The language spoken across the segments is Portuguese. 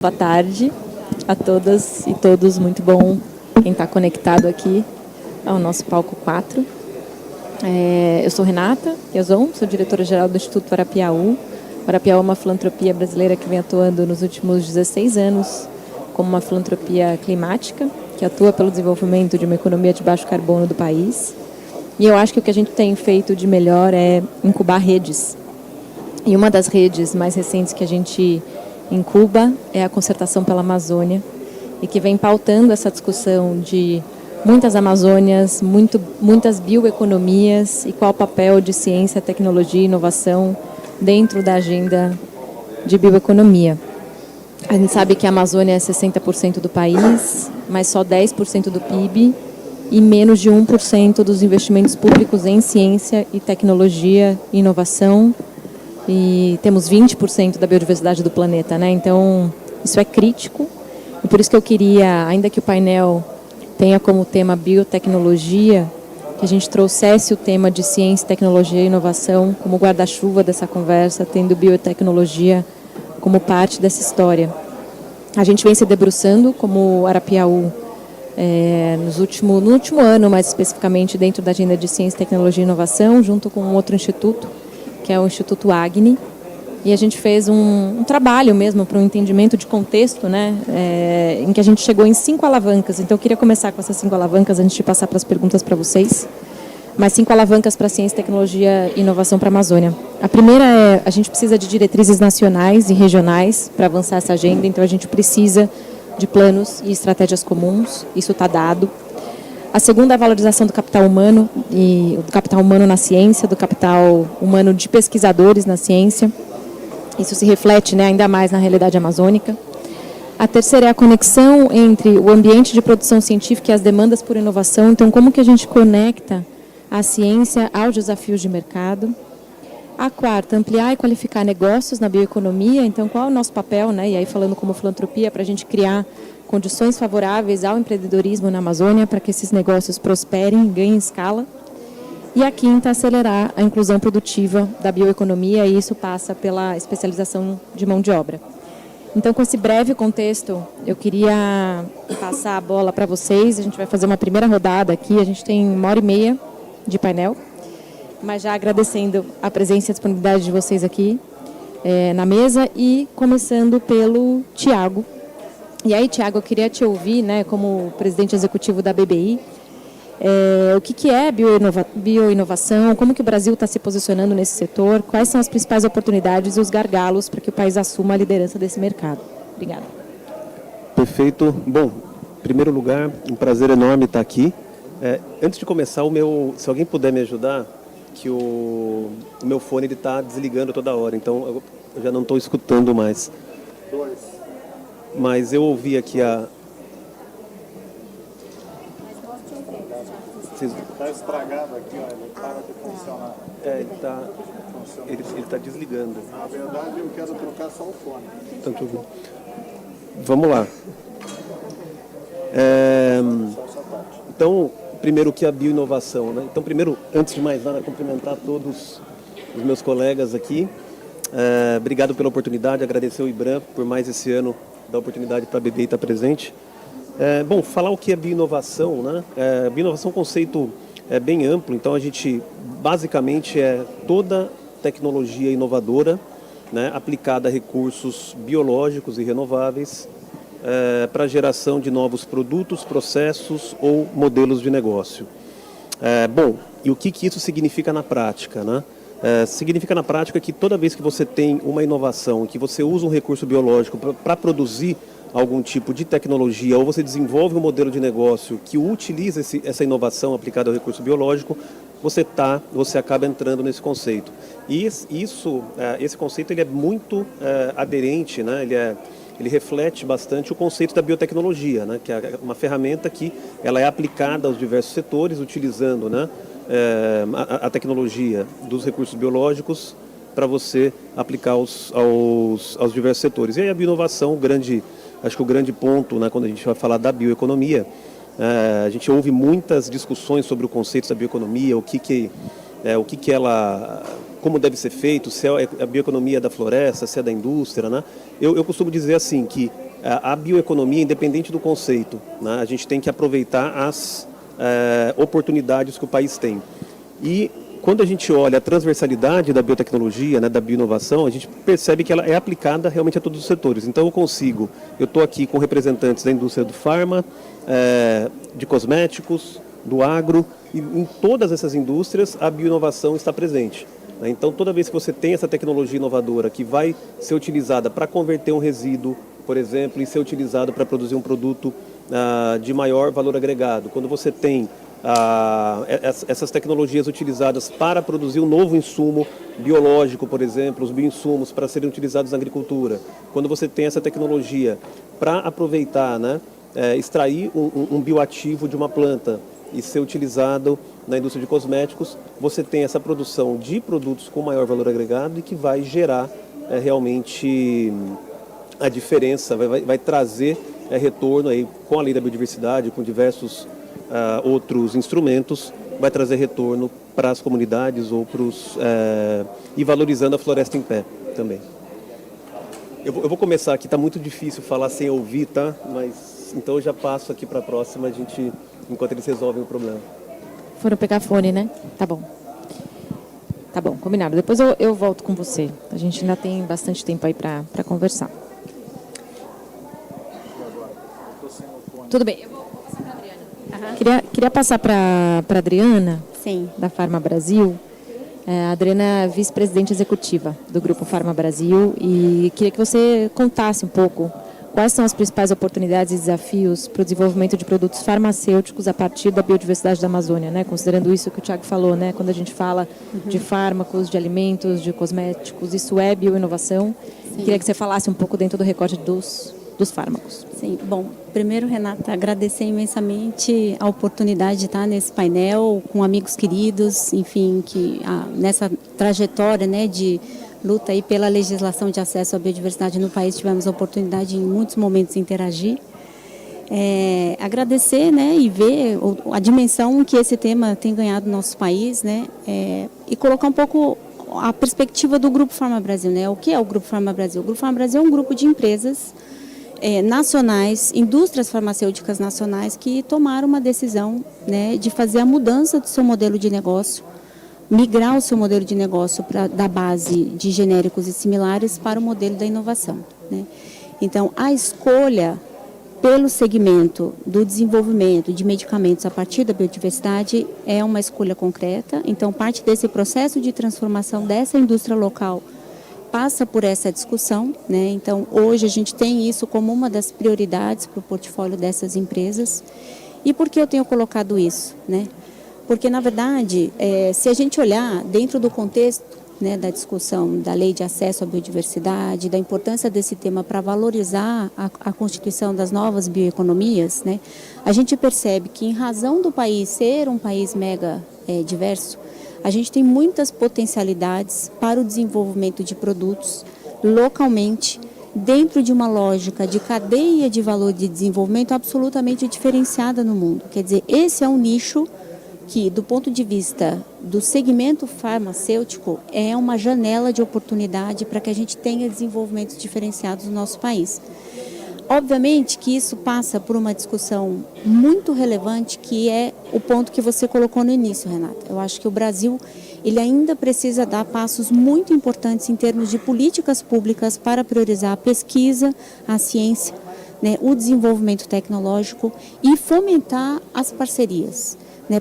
Boa tarde a todas e todos, muito bom quem está conectado aqui ao nosso palco 4. Eu sou Renata Piazon, sou diretora-geral do Instituto Arapiaú. O Arapiaú é uma filantropia brasileira que vem atuando nos últimos 16 anos como uma filantropia climática, que atua pelo desenvolvimento de uma economia de baixo carbono do país. E eu acho que o que a gente tem feito de melhor é incubar redes. E uma das redes mais recentes que a gente incuba é a Concertação pela Amazônia, e que vem pautando essa discussão de muitas Amazônias, muitas bioeconomias e qual o papel de ciência, tecnologia e inovação dentro da agenda de bioeconomia. A gente sabe que a Amazônia é 60% do país, mas só 10% do PIB e menos de 1% dos investimentos públicos em ciência e tecnologia e inovação. E temos 20% da biodiversidade do planeta, né? Então, isso é crítico. E por isso que eu queria, ainda que o painel tenha como tema biotecnologia, que a gente trouxesse o tema de ciência, tecnologia e inovação como guarda-chuva dessa conversa, tendo biotecnologia como parte dessa história. A gente vem se debruçando como Arapiaú no último ano, mais especificamente, dentro da agenda de ciência, tecnologia e inovação, junto com um outro instituto, que é o Instituto Agni, e a gente fez um trabalho mesmo para um entendimento de contexto, né, em que a gente chegou em 5 alavancas. Então eu queria começar com essas 5 alavancas antes de passar para as perguntas para vocês. Mas 5 alavancas para ciência, tecnologia e inovação para a Amazônia. A primeira é, a gente precisa de diretrizes nacionais e regionais para avançar essa agenda, então a gente precisa de planos e estratégias comuns, isso está dado. A segunda é a valorização do capital humano, e do capital humano na ciência, do capital humano de pesquisadores na ciência. Isso se reflete, né, ainda mais na realidade amazônica. A terceira é a conexão entre o ambiente de produção científica e as demandas por inovação. Então, como que a gente conecta a ciência aos desafios de mercado? A quarta, ampliar e qualificar negócios na bioeconomia. Então, qual é o nosso papel, né? E aí, falando como filantropia, para a gente criar condições favoráveis ao empreendedorismo na Amazônia para que esses negócios prosperem e ganhem escala. E a quinta, acelerar a inclusão produtiva da bioeconomia, e isso passa pela especialização de mão de obra. Então, com esse breve contexto, eu queria passar a bola para vocês. A gente vai fazer uma primeira rodada aqui, a gente tem 1h30 de painel, mas já agradecendo a presença e a disponibilidade de vocês aqui na mesa, e começando pelo Tiago. E aí, Tiago, eu queria te ouvir, né, como presidente executivo da BBI, o que é bioinovação, como que o Brasil está se posicionando nesse setor, quais são as principais oportunidades e os gargalos para que o país assuma a liderança desse mercado. Obrigada. Perfeito. Bom, em primeiro lugar, um prazer enorme estar aqui. Antes de começar, se alguém puder me ajudar, que o meu fone está desligando toda hora, então eu já não estou escutando mais. Mas eu ouvi aqui a... Está estragado aqui, ó, ele para de funcionar. Ele está desligando. Na verdade, eu quero trocar só o fone. Vamos lá. Então, primeiro, o que é a bioinovação, né? Então, primeiro, antes de mais nada, cumprimentar todos os meus colegas aqui. Obrigado pela oportunidade, agradecer ao IBRAM por mais esse ano da oportunidade para a BBI estar presente. Bom, falar o que é bioinovação, né? Bioinovação é um conceito bem amplo, então a gente basicamente é toda tecnologia inovadora, né, aplicada a recursos biológicos e renováveis para a geração de novos produtos, processos ou modelos de negócio. Bom, e o que isso significa na prática, né? Significa na prática que toda vez que você tem uma inovação, que você usa um recurso biológico para produzir algum tipo de tecnologia, ou você desenvolve um modelo de negócio que utiliza essa inovação aplicada ao recurso biológico, você acaba entrando nesse conceito. E esse conceito ele é muito aderente, né? Ele reflete bastante o conceito da biotecnologia, né? Que é uma ferramenta que ela é aplicada aos diversos setores, utilizando, né, a tecnologia dos recursos biológicos para você aplicar aos diversos setores. E aí a bioinovação, acho que o grande ponto, né, quando a gente vai falar da bioeconomia, a gente ouve muitas discussões sobre o conceito da bioeconomia, o que ela, como deve ser feito, se é a bioeconomia da floresta, se é da indústria, né? Eu costumo dizer assim que A bioeconomia, independente do conceito, né? A gente tem que aproveitar as oportunidades que o país tem. E quando a gente olha a transversalidade da biotecnologia, né, da bioinovação, a gente percebe que ela é aplicada realmente a todos os setores. Então eu estou aqui com representantes da indústria do farma, de cosméticos, do agro, e em todas essas indústrias a bioinovação está presente. Então toda vez que você tem essa tecnologia inovadora que vai ser utilizada para converter um resíduo, por exemplo, e ser utilizado para produzir um produto de maior valor agregado, quando você tem essas tecnologias utilizadas para produzir um novo insumo biológico, por exemplo, os bioinsumos para serem utilizados na agricultura. Quando você tem essa tecnologia para aproveitar, né, extrair um bioativo de uma planta e ser utilizado na indústria de cosméticos, você tem essa produção de produtos com maior valor agregado e que vai gerar realmente a diferença, vai trazer retorno aí com a lei da biodiversidade, com diversos outros instrumentos, vai trazer retorno para as comunidades ou e valorizando a floresta em pé também. Eu vou começar aqui, está muito difícil falar sem ouvir, tá? Mas então eu já passo aqui para a próxima, enquanto eles resolvem o problema. Foram pegar fone, né? Tá bom. Tá bom, combinado. Depois eu volto com você. A gente ainda tem bastante tempo aí para conversar. Tudo bem. Eu vou passar para a Adriana. Queria passar para a Adriana, sim, da Farma Brasil. A Adriana é vice-presidente executiva do Grupo Farma Brasil e queria que você contasse um pouco quais são as principais oportunidades e desafios para o desenvolvimento de produtos farmacêuticos a partir da biodiversidade da Amazônia, né? Considerando isso que o Thiago falou, né? Quando a gente fala de fármacos, de alimentos, de cosméticos, isso é bioinovação. Queria que você falasse um pouco dentro do recorte dos fármacos. Sim, bom, primeiro, Renata, agradecer imensamente a oportunidade de estar nesse painel com amigos queridos, enfim, que nessa trajetória, né, de luta aí pela legislação de acesso à biodiversidade no país, tivemos a oportunidade em muitos momentos de interagir. Agradecer, né, e ver a dimensão que esse tema tem ganhado no nosso país, né, e colocar um pouco a perspectiva do Grupo Farma Brasil, né? O que é o Grupo Farma Brasil? O Grupo Farma Brasil é um grupo de empresas nacionais, indústrias farmacêuticas nacionais que tomaram uma decisão, né, de fazer a mudança do seu modelo de negócio, migrar o seu modelo de negócio da base de genéricos e similares para o modelo da inovação, né? Então, a escolha pelo segmento do desenvolvimento de medicamentos a partir da biodiversidade é uma escolha concreta. Então, parte desse processo de transformação dessa indústria local passa por essa discussão, né? Então, hoje a gente tem isso como uma das prioridades para o portfólio dessas empresas. E por que eu tenho colocado isso, né? Porque, na verdade, se a gente olhar dentro do contexto, né, da discussão da lei de acesso à biodiversidade, da importância desse tema para valorizar a constituição das novas bioeconomias, né, a gente percebe que, em razão do país ser um país mega diverso, a gente tem muitas potencialidades para o desenvolvimento de produtos localmente, dentro de uma lógica de cadeia de valor de desenvolvimento absolutamente diferenciada no mundo. Quer dizer, esse é um nicho que, do ponto de vista do segmento farmacêutico, é uma janela de oportunidade para que a gente tenha desenvolvimentos diferenciados no nosso país. Obviamente que isso passa por uma discussão muito relevante, que é o ponto que você colocou no início, Renata. Eu acho que o Brasil ele ainda precisa dar passos muito importantes em termos de políticas públicas para priorizar a pesquisa, a ciência, né, o desenvolvimento tecnológico e fomentar as parcerias.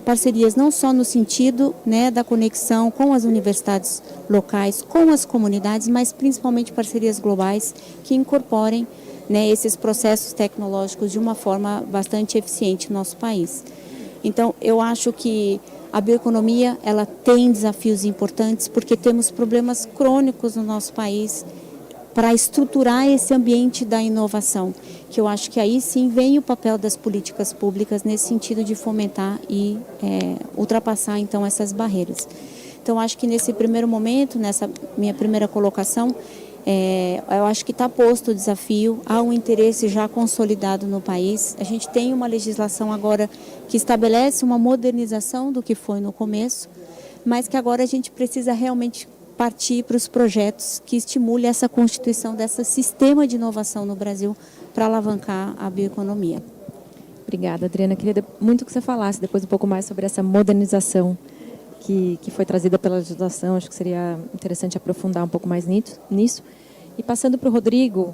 Parcerias não só no sentido, né, da conexão com as universidades locais, com as comunidades, mas principalmente parcerias globais que incorporem, né, esses processos tecnológicos de uma forma bastante eficiente no nosso país. Então, eu acho que a bioeconomia ela tem desafios importantes porque temos problemas crônicos no nosso país para estruturar esse ambiente da inovação, que eu acho que aí sim vem o papel das políticas públicas nesse sentido de fomentar e ultrapassar então essas barreiras. Então acho que nesse primeiro momento, nessa minha primeira colocação, eu acho que está posto o desafio, há um interesse já consolidado no país. A gente tem uma legislação agora que estabelece uma modernização do que foi no começo, mas que agora a gente precisa realmente partir para os projetos que estimulem essa constituição desse sistema de inovação no Brasil para alavancar a bioeconomia. Obrigada, Adriana. Queria muito que você falasse depois um pouco mais sobre essa modernização que foi trazida pela legislação. Acho que seria interessante aprofundar um pouco mais nisso. E passando para o Rodrigo,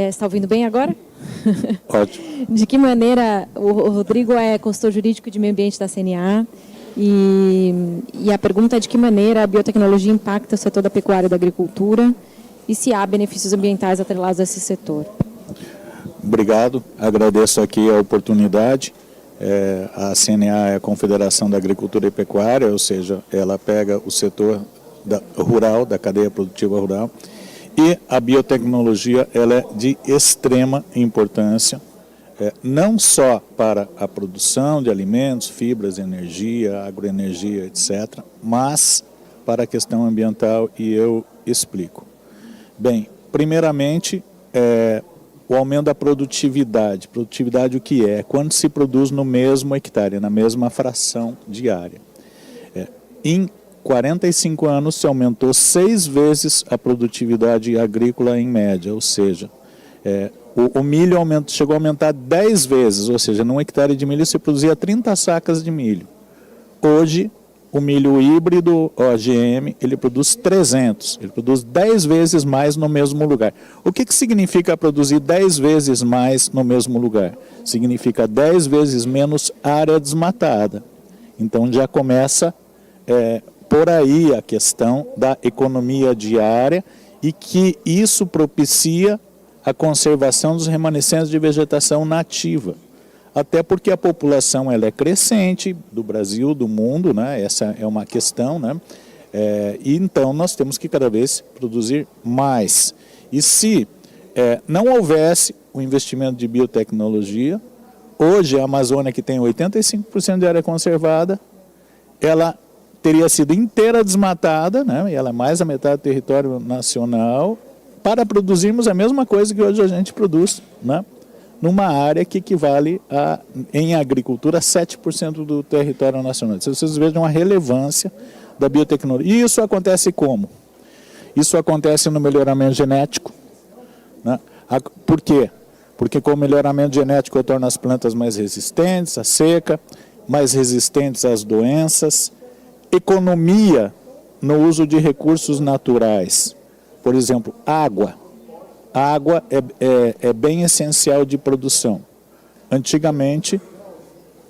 está ouvindo bem agora? Ótimo. De que maneira, o Rodrigo é consultor jurídico de meio ambiente da CNA, e a pergunta é de que maneira a biotecnologia impacta o setor da pecuária e da agricultura e se há benefícios ambientais atrelados a esse setor. Obrigado, agradeço aqui a oportunidade. A CNA é a Confederação da Agricultura e Pecuária, ou seja, ela pega o setor rural, da cadeia produtiva rural, e a biotecnologia ela é de extrema importância, não só para a produção de alimentos, fibras, energia, agroenergia, etc., mas para a questão ambiental, e eu explico. Bem, primeiramente, o aumento da produtividade. Produtividade o que é? Quando se produz no mesmo hectare, na mesma fração diária. Em 45 anos se aumentou 6 vezes a produtividade agrícola em média, ou seja, o milho chegou a aumentar 10 vezes, ou seja, num hectare de milho se produzia 30 sacas de milho. Hoje, o milho híbrido OGM, ele produz 300, ele produz 10 vezes mais no mesmo lugar. O que significa produzir 10 vezes mais no mesmo lugar? Significa 10 vezes menos área desmatada. Então já começa por aí a questão da economia diária e que isso propicia a conservação dos remanescentes de vegetação nativa. Até porque a população ela é crescente do Brasil, do mundo, né? Essa é uma questão, né? E então nós temos que cada vez produzir mais. E se não houvesse o investimento de biotecnologia, hoje a Amazônia, que tem 85% de área conservada, ela teria sido inteira desmatada, né? E ela é mais da metade do território nacional, para produzirmos a mesma coisa que hoje a gente produz, né? Numa área que equivale em agricultura, a 7% do território nacional. Se vocês vejam a relevância da biotecnologia. E isso acontece como? Isso acontece no melhoramento genético, né? Por quê? Porque com o melhoramento genético eu torno as plantas mais resistentes à seca, mais resistentes às doenças, economia no uso de recursos naturais. Por exemplo, água. A água é bem essencial de produção. Antigamente,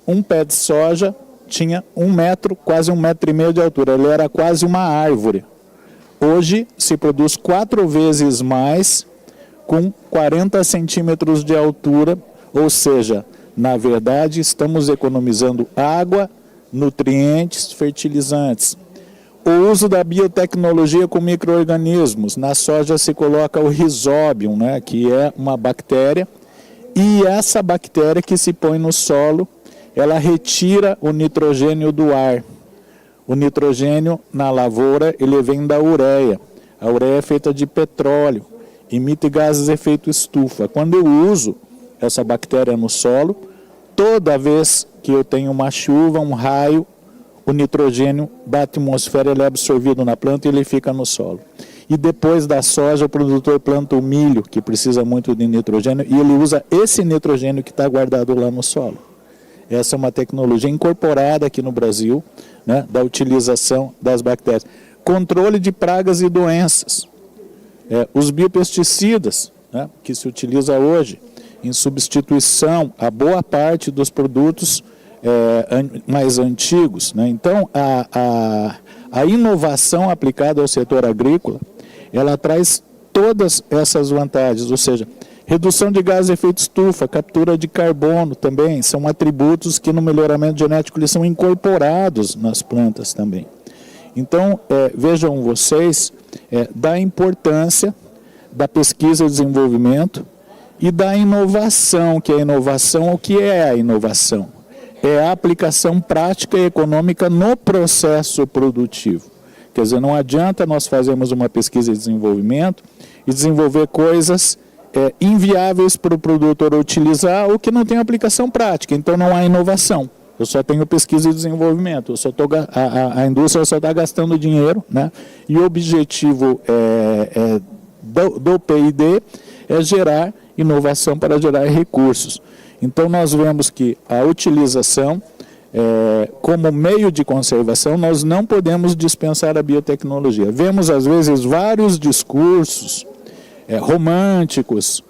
um pé de soja tinha 1 metro, quase 1,5 metros de altura. Ele era quase uma árvore. Hoje se produz 4 vezes mais, com 40 centímetros de altura. Ou seja, na verdade, estamos economizando água, nutrientes, fertilizantes. O uso da biotecnologia com micro-organismos. Na soja se coloca o Rhizobium, né, que é uma bactéria, e essa bactéria que se põe no solo, ela retira o nitrogênio do ar. O nitrogênio na lavoura, ele vem da ureia. A ureia é feita de petróleo, emite gases de efeito estufa. Quando eu uso essa bactéria no solo, toda vez que eu tenho uma chuva, um raio, o nitrogênio da atmosfera ele é absorvido na planta e ele fica no solo. E depois da soja, o produtor planta o milho, que precisa muito de nitrogênio, e ele usa esse nitrogênio que está guardado lá no solo. Essa é uma tecnologia incorporada aqui no Brasil, né, da utilização das bactérias. Controle de pragas e doenças. Os biopesticidas, né, que se utiliza hoje, em substituição a boa parte dos produtos mais antigos, né? Então, a inovação aplicada ao setor agrícola, ela traz todas essas vantagens, ou seja, redução de gases de efeito estufa, captura de carbono também, são atributos que no melhoramento genético eles são incorporados nas plantas também. Então, vejam vocês da importância da pesquisa e desenvolvimento e da inovação, que a inovação, o que é a inovação? É a aplicação prática e econômica no processo produtivo. Quer dizer, não adianta nós fazermos uma pesquisa e desenvolvimento e desenvolver coisas inviáveis para o produtor utilizar ou que não tem aplicação prática, então não há inovação. eu só tenho pesquisa e desenvolvimento, a indústria só está gastando dinheiro, né? E o objetivo do P&D é gerar inovação para gerar recursos. Então, nós vemos que a utilização, como meio de conservação, nós não podemos dispensar a biotecnologia. Vemos, às vezes, vários discursos românticos,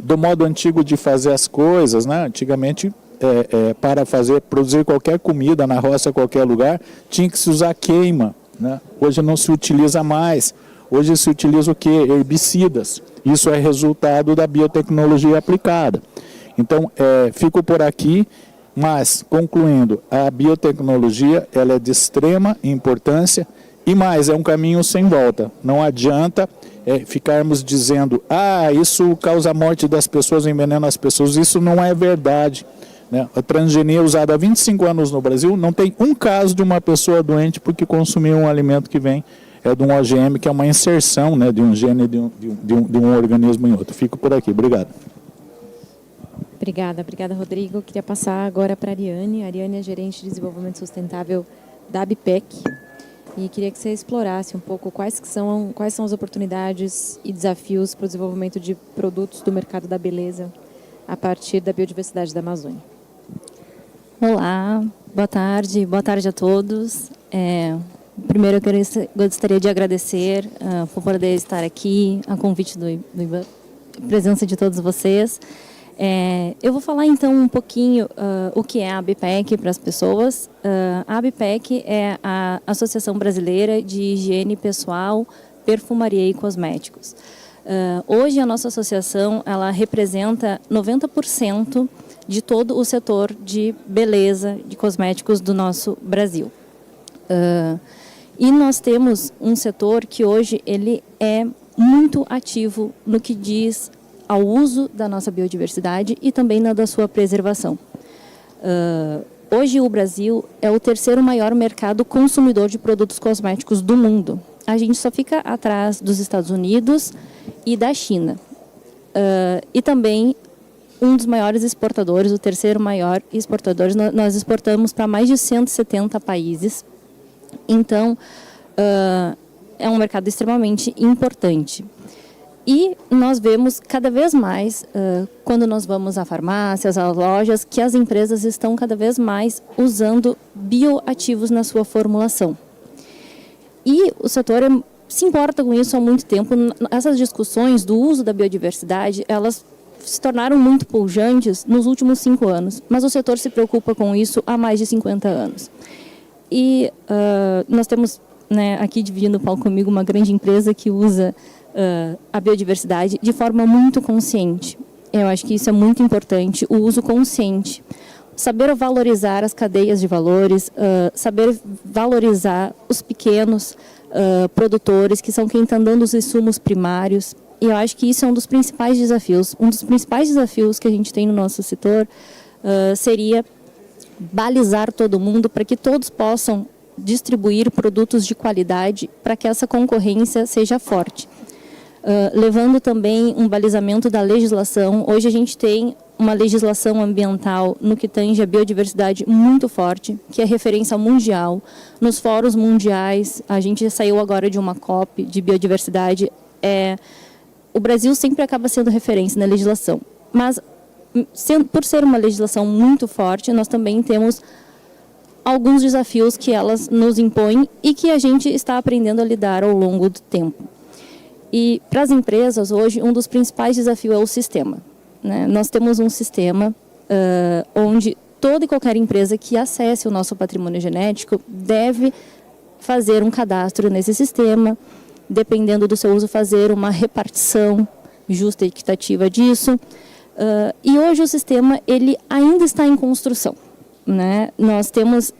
do modo antigo de fazer as coisas, né? Antigamente, para produzir qualquer comida na roça, qualquer lugar, tinha que se usar queima, né? Hoje não se utiliza mais. Hoje se utiliza o quê? Herbicidas. Isso é resultado da biotecnologia aplicada. Então, fico por aqui, mas, concluindo, a biotecnologia ela é de extrema importância e mais, é um caminho sem volta. Não adianta ficarmos dizendo, isso causa a morte das pessoas, envenena as pessoas. Isso não é verdade, né? A transgenia é usada há 25 anos no Brasil, não tem um caso de uma pessoa doente porque consumiu um alimento que vem de um OGM, que é uma inserção, né, de um gene de um organismo em outro. Fico por aqui. Obrigado. Obrigada, Rodrigo. Queria passar agora para a Ariane. A Ariane é gerente de desenvolvimento sustentável da ABPEC. E queria que você explorasse um pouco quais são as oportunidades e desafios para o desenvolvimento de produtos do mercado da beleza a partir da biodiversidade da Amazônia. Olá, boa tarde a todos. Primeiro, eu gostaria de agradecer por poder estar aqui, a convite do IBAN, a presença de todos vocês. Eu vou falar, então, um pouquinho o que é a ABPEC para as pessoas. A ABPEC é a Associação Brasileira de Higiene Pessoal, Perfumaria e Cosméticos. Hoje, a nossa associação ela representa 90% de todo o setor de beleza, de cosméticos do nosso Brasil. E nós temos um setor que hoje ele é muito ativo no que diz ao uso da nossa biodiversidade e também na da sua preservação. Hoje o Brasil é o terceiro maior mercado consumidor de produtos cosméticos do mundo. A gente só fica atrás dos Estados Unidos e da China. E também um dos maiores exportadores, o terceiro maior exportador. Nós exportamos para mais de 170 países. Então, é um mercado extremamente importante. E nós vemos cada vez mais, quando nós vamos a farmácias, às lojas, que as empresas estão cada vez mais usando bioativos na sua formulação. E o setor se importa com isso há muito tempo. Essas discussões do uso da biodiversidade, elas se tornaram muito pujantes nos últimos 5 anos, mas o setor se preocupa com isso há mais de 50 anos. E nós temos, né, aqui dividindo o palco comigo, uma grande empresa que usa a biodiversidade de forma muito consciente. Eu acho que isso é muito importante, o uso consciente. Saber valorizar as cadeias de valores, saber valorizar os pequenos produtores, que são quem está dando os insumos primários. E eu acho que isso é um dos principais desafios. Um dos principais desafios que a gente tem no nosso setor seria balizar todo mundo para que todos possam distribuir produtos de qualidade para que essa concorrência seja forte. Levando também um balizamento da legislação. Hoje a gente tem uma legislação ambiental no que tange a biodiversidade muito forte, que é referência mundial. Nos fóruns mundiais, a gente saiu agora de uma COP de biodiversidade. O Brasil sempre acaba sendo referência na legislação, mas por ser uma legislação muito forte, nós também temos alguns desafios que elas nos impõem e que a gente está aprendendo a lidar ao longo do tempo. E para as empresas, hoje, um dos principais desafios é o sistema, né? Nós temos um sistema onde toda e qualquer empresa que acesse o nosso patrimônio genético deve fazer um cadastro nesse sistema, dependendo do seu uso, fazer uma repartição justa e equitativa disso. E hoje o sistema ele ainda está em construção, né? Nós temos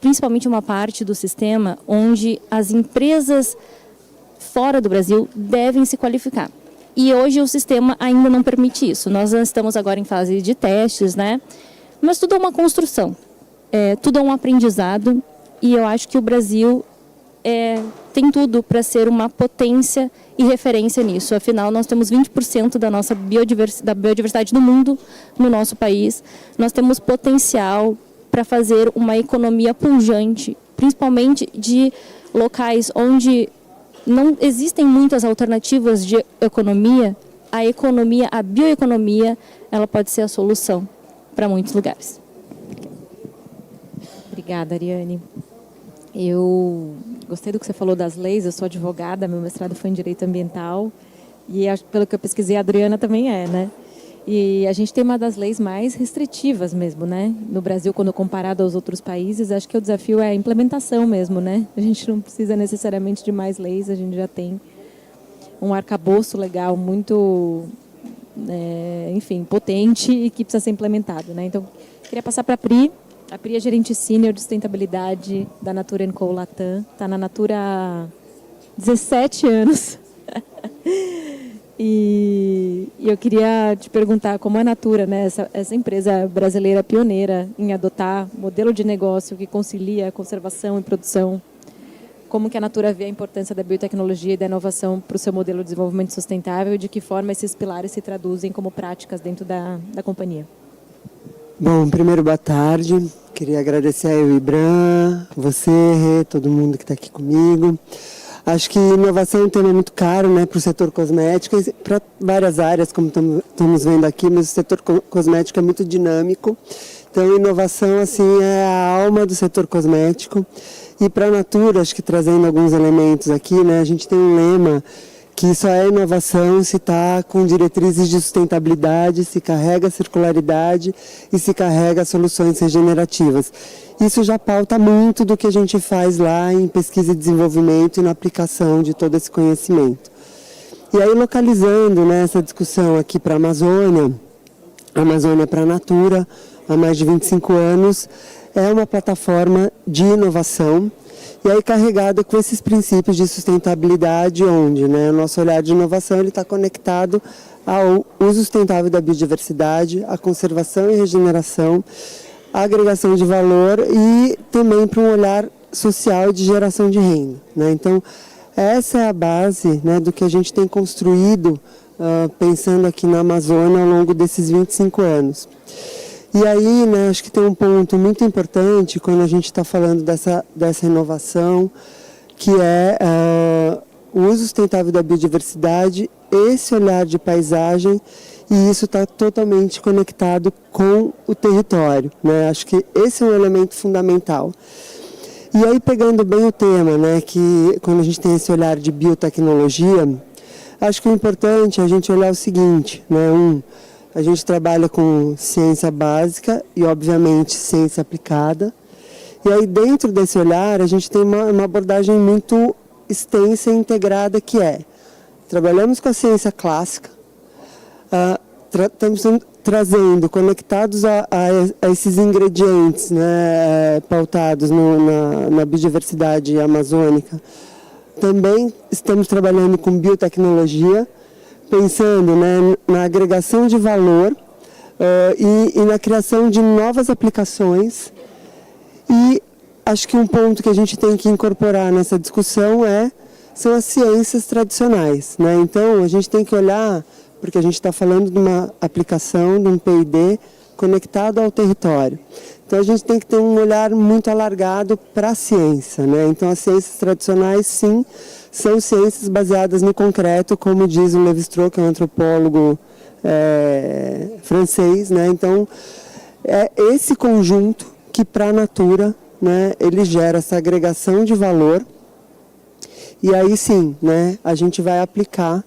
principalmente uma parte do sistema onde as empresas fora do Brasil devem se qualificar. E hoje o sistema ainda não permite isso. Nós estamos agora em fase de testes, né? Mas tudo é uma construção, tudo é um aprendizado, e eu acho que o Brasil tem tudo para ser uma potência e referência nisso. Afinal, nós temos 20% da nossa biodiversidade do mundo no nosso país. Nós temos potencial para fazer uma economia pujante, principalmente de locais onde não existem muitas alternativas de economia. A bioeconomia, ela pode ser a solução para muitos lugares. Obrigada, Ariane. Eu gostei do que você falou das leis, eu sou advogada, meu mestrado foi em Direito Ambiental, e pelo que eu pesquisei, a Adriana também é, né? E a gente tem uma das leis mais restritivas mesmo, né? No Brasil, quando comparado aos outros países, acho que o desafio é a implementação mesmo, né? A gente não precisa necessariamente de mais leis, a gente já tem um arcabouço legal muito, enfim, potente e que precisa ser implementado, né? Então, queria passar para a Pri. A Pri é gerente sênior de sustentabilidade da Natura &Co Latam. Está na Natura há 17 anos. E eu queria te perguntar como a Natura, né, essa empresa brasileira pioneira em adotar modelo de negócio que concilia conservação e produção, como que a Natura vê a importância da biotecnologia e da inovação para o seu modelo de desenvolvimento sustentável e de que forma esses pilares se traduzem como práticas dentro da companhia? Bom, primeiro, boa tarde. Queria agradecer ao IBRAM, você, todo mundo que está aqui comigo. Acho que inovação é um tema muito caro, né, para o setor cosmético e para várias áreas, como estamos vendo aqui, mas o setor cosmético é muito dinâmico. Então, inovação assim, é a alma do setor cosmético. E para a Natura, acho que trazendo alguns elementos aqui, né, a gente tem um lema que só é inovação se está com diretrizes de sustentabilidade, se carrega circularidade e se carrega soluções regenerativas. Isso já pauta muito do que a gente faz lá em pesquisa e desenvolvimento e na aplicação de todo esse conhecimento. E aí, localizando, né, essa discussão aqui para a Amazônia para a Natura, há mais de 25 anos, é uma plataforma de inovação, e aí carregada com esses princípios de sustentabilidade, onde, né, o nosso olhar de inovação está conectado ao uso sustentável da biodiversidade, à conservação e regeneração, à agregação de valor e também para um olhar social e de geração de renda, né? Então, essa é a base, né, do que a gente tem construído pensando aqui na Amazônia ao longo desses 25 anos. E aí, né, acho que tem um ponto muito importante quando a gente está falando dessa inovação, que é o uso sustentável da biodiversidade, esse olhar de paisagem, e isso está totalmente conectado com o território, né? Acho que esse é um elemento fundamental. E aí, pegando bem o tema, né, que quando a gente tem esse olhar de biotecnologia, acho que o importante é a gente olhar o seguinte, né, a gente trabalha com ciência básica e, obviamente, ciência aplicada. E aí, dentro desse olhar, a gente tem uma abordagem muito extensa e integrada, que trabalhamos com a ciência clássica, estamos trazendo, conectados a esses ingredientes, né, pautados na biodiversidade amazônica. Também estamos trabalhando com biotecnologia, pensando, né, na agregação de valor e na criação de novas aplicações. E acho que um ponto que a gente tem que incorporar nessa discussão são as ciências tradicionais, né? Então, a gente tem que olhar, porque a gente está falando de uma aplicação, de um P&D conectado ao território. Então, a gente tem que ter um olhar muito alargado para a ciência, né? Então, as ciências tradicionais, sim, são ciências baseadas no concreto, como diz o Lévi-Strauss, que é um antropólogo francês, né? Então, é esse conjunto que, para a Natura, né, ele gera essa agregação de valor, e aí sim, né, a gente vai aplicar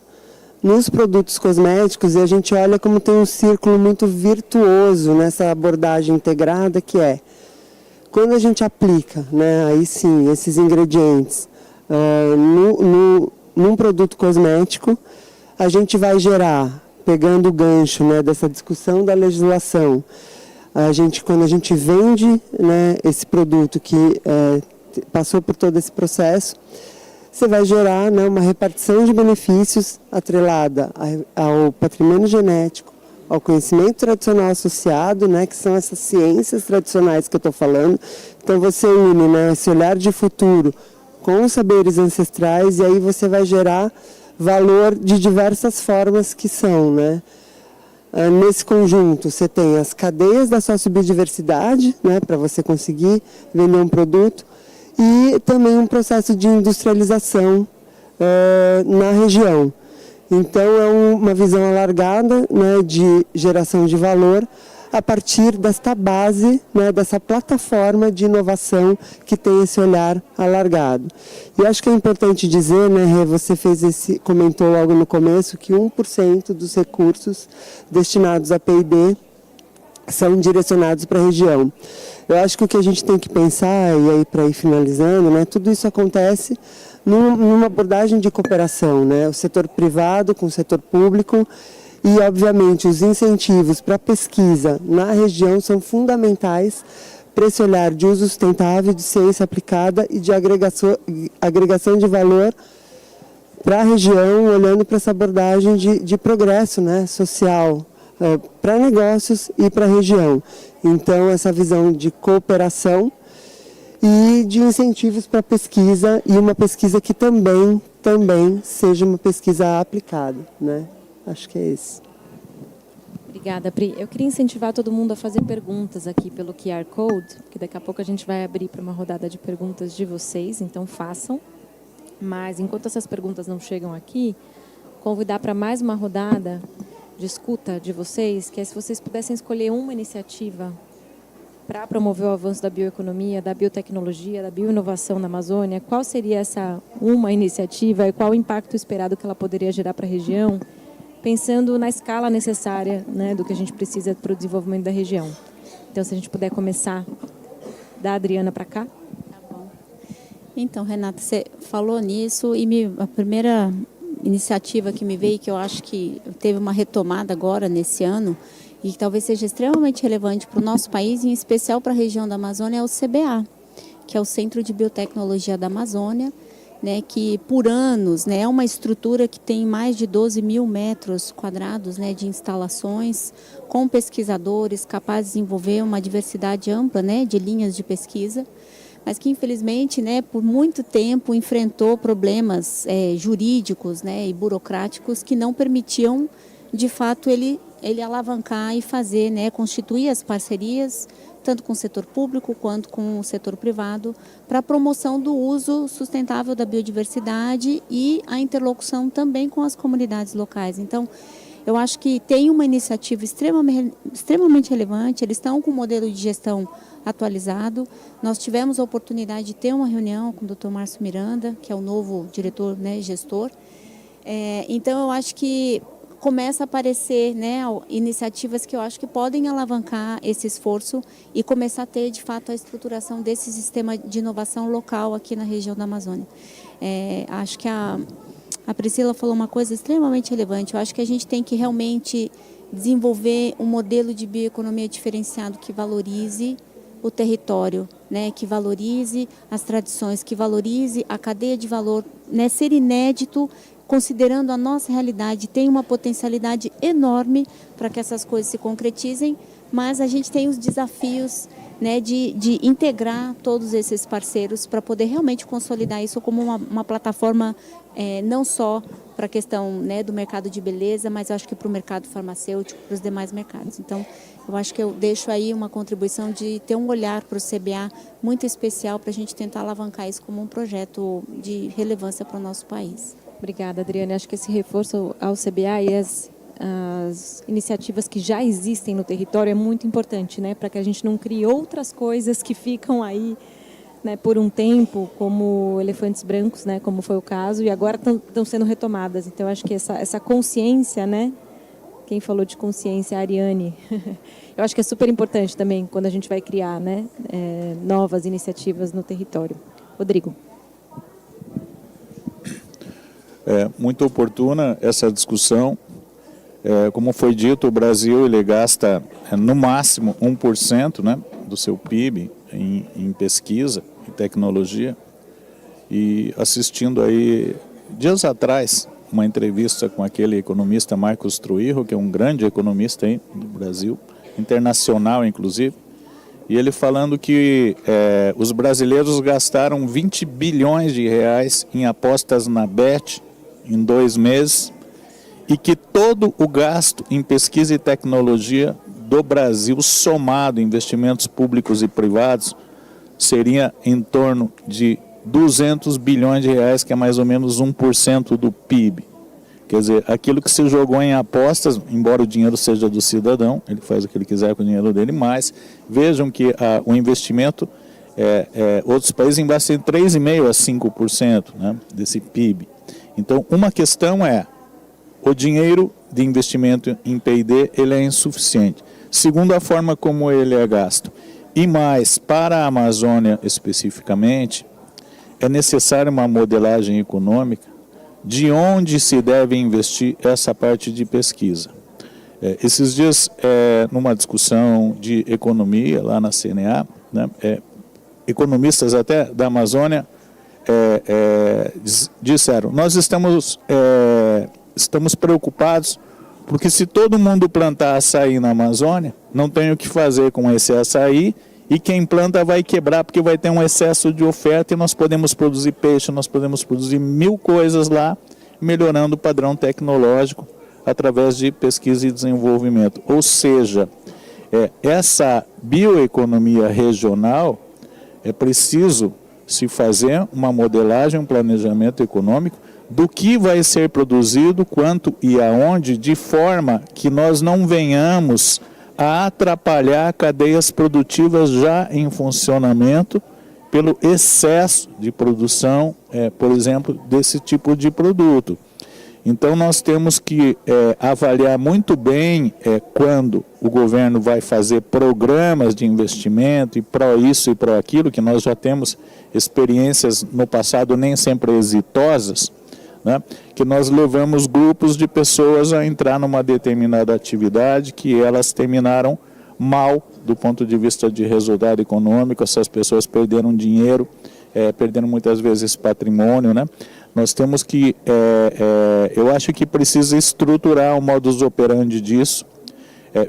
nos produtos cosméticos, e a gente olha como tem um círculo muito virtuoso nessa abordagem integrada, que quando a gente aplica, né, aí sim, esses ingredientes num produto cosmético, a gente vai gerar, pegando o gancho, né, dessa discussão da legislação, quando a gente vende, né, esse produto que passou por todo esse processo, você vai gerar, né, uma repartição de benefícios atrelada ao patrimônio genético, ao conhecimento tradicional associado, né, que são essas ciências tradicionais que eu estou falando. Então, você une, né, esse olhar de futuro com os saberes ancestrais, e aí você vai gerar valor de diversas formas que são, né, Nesse conjunto, você tem as cadeias da sociobiodiversidade, né, para você conseguir vender um produto, e também um processo de industrialização na região. Então, é uma visão alargada, né, de geração de valor a partir desta base, né, dessa plataforma de inovação que tem esse olhar alargado. E acho que é importante dizer, né, Rê, você comentou logo no começo que 1% dos recursos destinados a P&D são direcionados para a região. Eu acho que o que a gente tem que pensar, e aí para ir finalizando, né, tudo isso acontece numa abordagem de cooperação, né, o setor privado com o setor público. E, obviamente, os incentivos para a pesquisa na região são fundamentais para esse olhar de uso sustentável, de ciência aplicada e de agregação de valor para a região, olhando para essa abordagem de progresso, né, social, para negócios e para a região. Então, essa visão de cooperação e de incentivos para a pesquisa, e uma pesquisa que também seja uma pesquisa aplicada, né? Acho que é isso. Obrigada, Pri. Eu queria incentivar todo mundo a fazer perguntas aqui pelo QR Code, porque daqui a pouco a gente vai abrir para uma rodada de perguntas de vocês, então façam. Mas, enquanto essas perguntas não chegam aqui, convidar para mais uma rodada de escuta de vocês, que é se vocês pudessem escolher uma iniciativa para promover o avanço da bioeconomia, da biotecnologia, da bioinovação na Amazônia, qual seria essa uma iniciativa e qual o impacto esperado que ela poderia gerar para a região, pensando na escala necessária, né, do que a gente precisa para o desenvolvimento da região. Então, se a gente puder começar da Adriana para cá. Tá bom. Então, Renata, você falou nisso e a primeira iniciativa que me veio, que eu acho que teve uma retomada agora nesse ano, e que talvez seja extremamente relevante para o nosso país, em especial para a região da Amazônia, é o CBA, que é o Centro de Biotecnologia da Amazônia, né, que por anos, né, é uma estrutura que tem mais de 12 mil metros quadrados, né, de instalações, com pesquisadores capazes de desenvolver uma diversidade ampla, né, de linhas de pesquisa, mas que infelizmente, né, por muito tempo enfrentou problemas jurídicos, né, e burocráticos que não permitiam, de fato, ele alavancar e fazer, né, constituir as parcerias, tanto com o setor público quanto com o setor privado, para a promoção do uso sustentável da biodiversidade e a interlocução também com as comunidades locais. Então, eu acho que tem uma iniciativa extremamente relevante, eles estão com um modelo de gestão atualizado. Nós tivemos a oportunidade de ter uma reunião com o Dr. Márcio Miranda, que é o novo diretor, né, gestor. Então, eu acho que começa a aparecer, né, iniciativas que eu acho que podem alavancar esse esforço e começar a ter, de fato, a estruturação desse sistema de inovação local aqui na região da Amazônia. Acho que a Priscila falou uma coisa extremamente relevante. Eu acho que a gente tem que realmente desenvolver um modelo de bioeconomia diferenciado que valorize o território, né, que valorize as tradições, que valorize a cadeia de valor, né, ser inédito, considerando a nossa realidade, tem uma potencialidade enorme para que essas coisas se concretizem, mas a gente tem os desafios, né, de integrar todos esses parceiros para poder realmente consolidar isso como uma plataforma não só para a questão, né, do mercado de beleza, mas acho que para o mercado farmacêutico, para os demais mercados. Então, eu acho que eu deixo aí uma contribuição de ter um olhar para o CBA muito especial para a gente tentar alavancar isso como um projeto de relevância para o nosso país. Obrigada, Adriana. Acho que esse reforço ao CBA e as iniciativas que já existem no território é muito importante, né, para que a gente não crie outras coisas que ficam aí, né, por um tempo, como elefantes brancos, né, como foi o caso, e agora estão sendo retomadas. Então, acho que essa consciência, né, quem falou de consciência, a Ariane, eu acho que é super importante também quando a gente vai criar, né, novas iniciativas no território. Rodrigo. Muito oportuna essa discussão. Como foi dito, o Brasil ele gasta no máximo 1%, né, do seu PIB em pesquisa e tecnologia. E assistindo aí, dias atrás, uma entrevista com aquele economista Marcos Trujillo, que é um grande economista aí do Brasil, internacional inclusive, e ele falando que os brasileiros gastaram 20 bilhões de reais em apostas na Bet em 2 meses e que todo o gasto em pesquisa e tecnologia do Brasil, somado investimentos públicos e privados, seria em torno de 200 bilhões de reais, que é mais ou menos 1% do PIB. Quer dizer, aquilo que se jogou em apostas, embora o dinheiro seja do cidadão, ele faz o que ele quiser com o dinheiro dele, mas vejam que o investimento, outros países investem 3,5% a 5%, né, desse PIB. Então, uma questão é, o dinheiro de investimento em P&D ele é insuficiente. Segundo, a forma como ele é gasto. E mais, para a Amazônia especificamente, é necessária uma modelagem econômica de onde se deve investir essa parte de pesquisa. Esses dias, numa discussão de economia lá na CNA, né, economistas até da Amazônia disseram, nós estamos preocupados porque se todo mundo plantar açaí na Amazônia, não tem o que fazer com esse açaí, e quem planta vai quebrar porque vai ter um excesso de oferta e nós podemos produzir peixe, nós podemos produzir 1000 coisas lá, melhorando o padrão tecnológico através de pesquisa e desenvolvimento. Ou seja, essa bioeconomia regional, é preciso se fazer uma modelagem, um planejamento econômico do que vai ser produzido, quanto e aonde, de forma que nós não venhamos a atrapalhar cadeias produtivas já em funcionamento pelo excesso de produção, por exemplo, desse tipo de produto. Então nós temos que avaliar muito bem quando o governo vai fazer programas de investimento e pró isso e pró aquilo, que nós já temos experiências no passado nem sempre exitosas, né, que nós levamos grupos de pessoas a entrar numa determinada atividade que elas terminaram mal do ponto de vista de resultado econômico, essas pessoas perderam dinheiro, perderam muitas vezes patrimônio, né? Nós temos que, eu acho que precisa estruturar o modus operandi disso,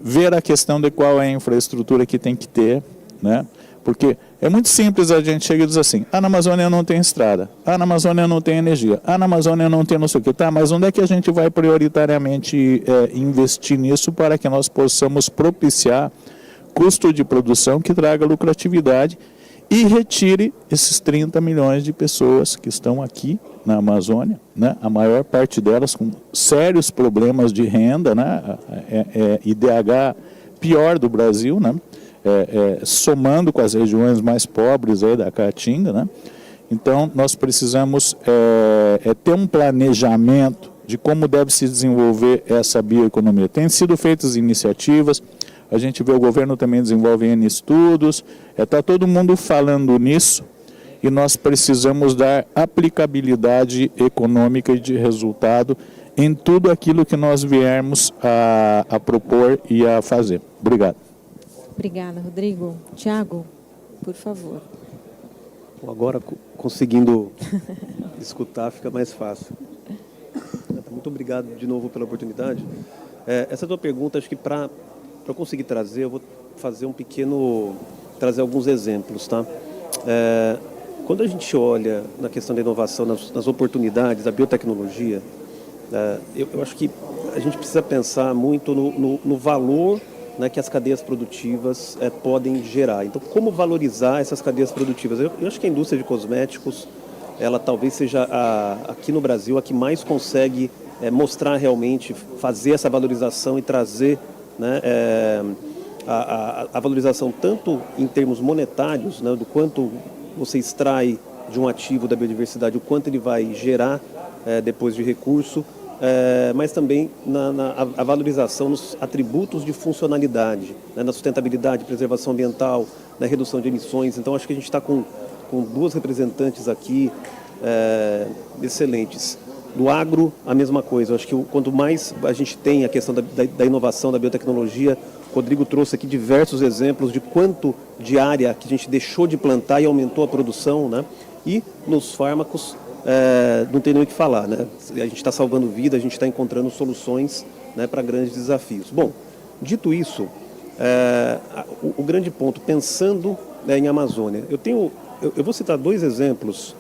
ver a questão de qual é a infraestrutura que tem que ter, né? Porque é muito simples, a gente chega e diz assim, na Amazônia não tem estrada, na Amazônia não tem energia, na Amazônia não tem não sei o que, tá, mas onde é que a gente vai prioritariamente investir nisso para que nós possamos propiciar custo de produção que traga lucratividade e retire esses 30 milhões de pessoas que estão aqui na Amazônia, né? A maior parte delas com sérios problemas de renda, né? IDH pior do Brasil, né? Somando com as regiões mais pobres aí da Caatinga, né? Então nós precisamos ter um planejamento de como deve se desenvolver essa bioeconomia. Tem sido feitas iniciativas, a gente vê o governo também desenvolvendo estudos, está todo mundo falando nisso, e nós precisamos dar aplicabilidade econômica e de resultado em tudo aquilo que nós viermos a propor e a fazer. Obrigado. Obrigada, Rodrigo. Tiago, por favor. Bom, agora, conseguindo escutar, fica mais fácil. Muito obrigado de novo pela oportunidade. Essa tua pergunta, acho que para eu conseguir trazer, eu vou fazer trazer alguns exemplos, tá? Quando a gente olha na questão da inovação, nas oportunidades, da biotecnologia, eu acho que a gente precisa pensar muito no valor, né, que as cadeias produtivas podem gerar. Então, como valorizar essas cadeias produtivas? Eu acho que a indústria de cosméticos, ela talvez seja, aqui no Brasil, a que mais consegue mostrar realmente, fazer essa valorização e trazer, né, a valorização tanto em termos monetários, né, do quanto você extrai de um ativo da biodiversidade, o quanto ele vai gerar depois de recurso, mas também a valorização nos atributos de funcionalidade, né, na sustentabilidade, preservação ambiental, na redução de emissões. Então, acho que a gente está com duas representantes aqui excelentes. Do agro, a mesma coisa. Eu acho que quanto mais a gente tem a questão da inovação, da biotecnologia, o Rodrigo trouxe aqui diversos exemplos de quanto de área que a gente deixou de plantar e aumentou a produção, né? E nos fármacos, não tem nem o que falar, né? A gente está salvando vida, a gente está encontrando soluções, né, para grandes desafios. Bom, dito isso, o grande ponto, pensando, né, em Amazônia, eu vou citar dois exemplos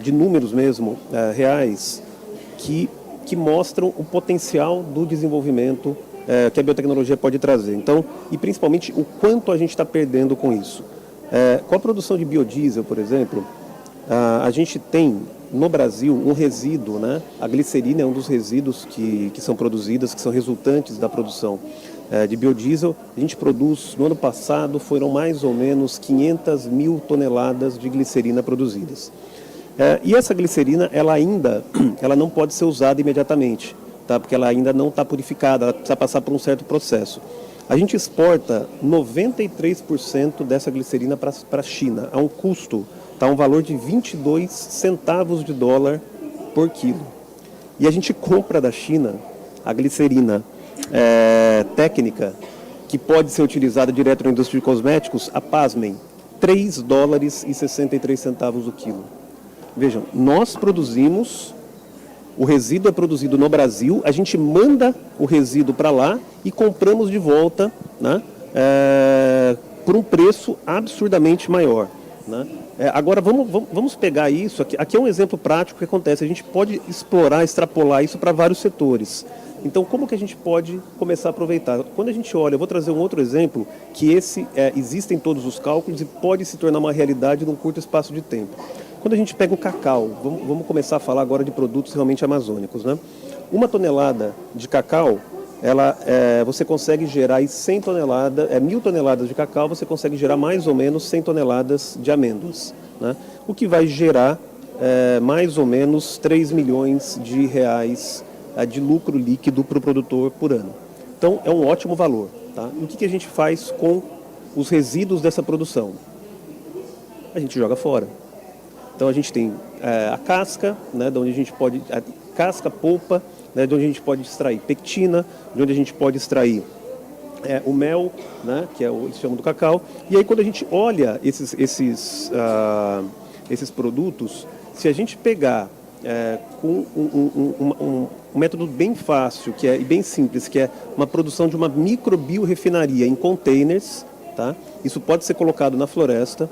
de números mesmo, reais, que que mostram o potencial do desenvolvimento que a biotecnologia pode trazer. Então, e principalmente o quanto a gente está perdendo com isso. Com a produção de biodiesel, por exemplo, a gente tem no Brasil um resíduo, né? A glicerina é um dos resíduos que são produzidos, que são resultantes da produção de biodiesel. A gente produz, no ano passado, foram mais ou menos 500 mil toneladas de glicerina produzidas. E essa glicerina, ela não pode ser usada imediatamente, tá? Porque ela ainda não está purificada, ela precisa passar por um certo processo. A gente exporta 93% dessa glicerina para a China, a um custo, tá? Um valor de 22 centavos de dólar por quilo. E a gente compra da China a glicerina técnica, que pode ser utilizada direto na indústria de cosméticos, a, pasmem, 3 dólares e 63 centavos o quilo. Vejam, nós produzimos, o resíduo é produzido no Brasil, a gente manda o resíduo para lá e compramos de volta, né, por um preço absurdamente maior, né? Agora, vamos pegar isso, aqui é um exemplo prático que acontece, a gente pode explorar, extrapolar isso para vários setores. Então, como que a gente pode começar a aproveitar? Quando a gente olha, eu vou trazer um outro exemplo, que existem todos os cálculos e pode se tornar uma realidade num curto espaço de tempo. Quando a gente pega o cacau, vamos começar a falar agora de produtos realmente amazônicos, né? Uma tonelada de cacau, você consegue gerar aí 100 toneladas, 1.000 toneladas de cacau, você consegue gerar mais ou menos 100 toneladas de amêndoas, né? O que vai gerar mais ou menos 3 milhões de reais de lucro líquido para o produtor por ano. Então, é um ótimo valor, tá? E o que a gente faz com os resíduos dessa produção? A gente joga fora. Então, a gente tem a casca, né, de onde a gente pode... A casca, polpa, né, de onde a gente pode extrair pectina, de onde a gente pode extrair o mel, né, que eles chamam do cacau. E aí, quando a gente olha esses produtos, se a gente pegar com um método bem fácil e bem simples, que é uma produção de uma microbiorefinaria em containers, tá? Isso pode ser colocado na floresta,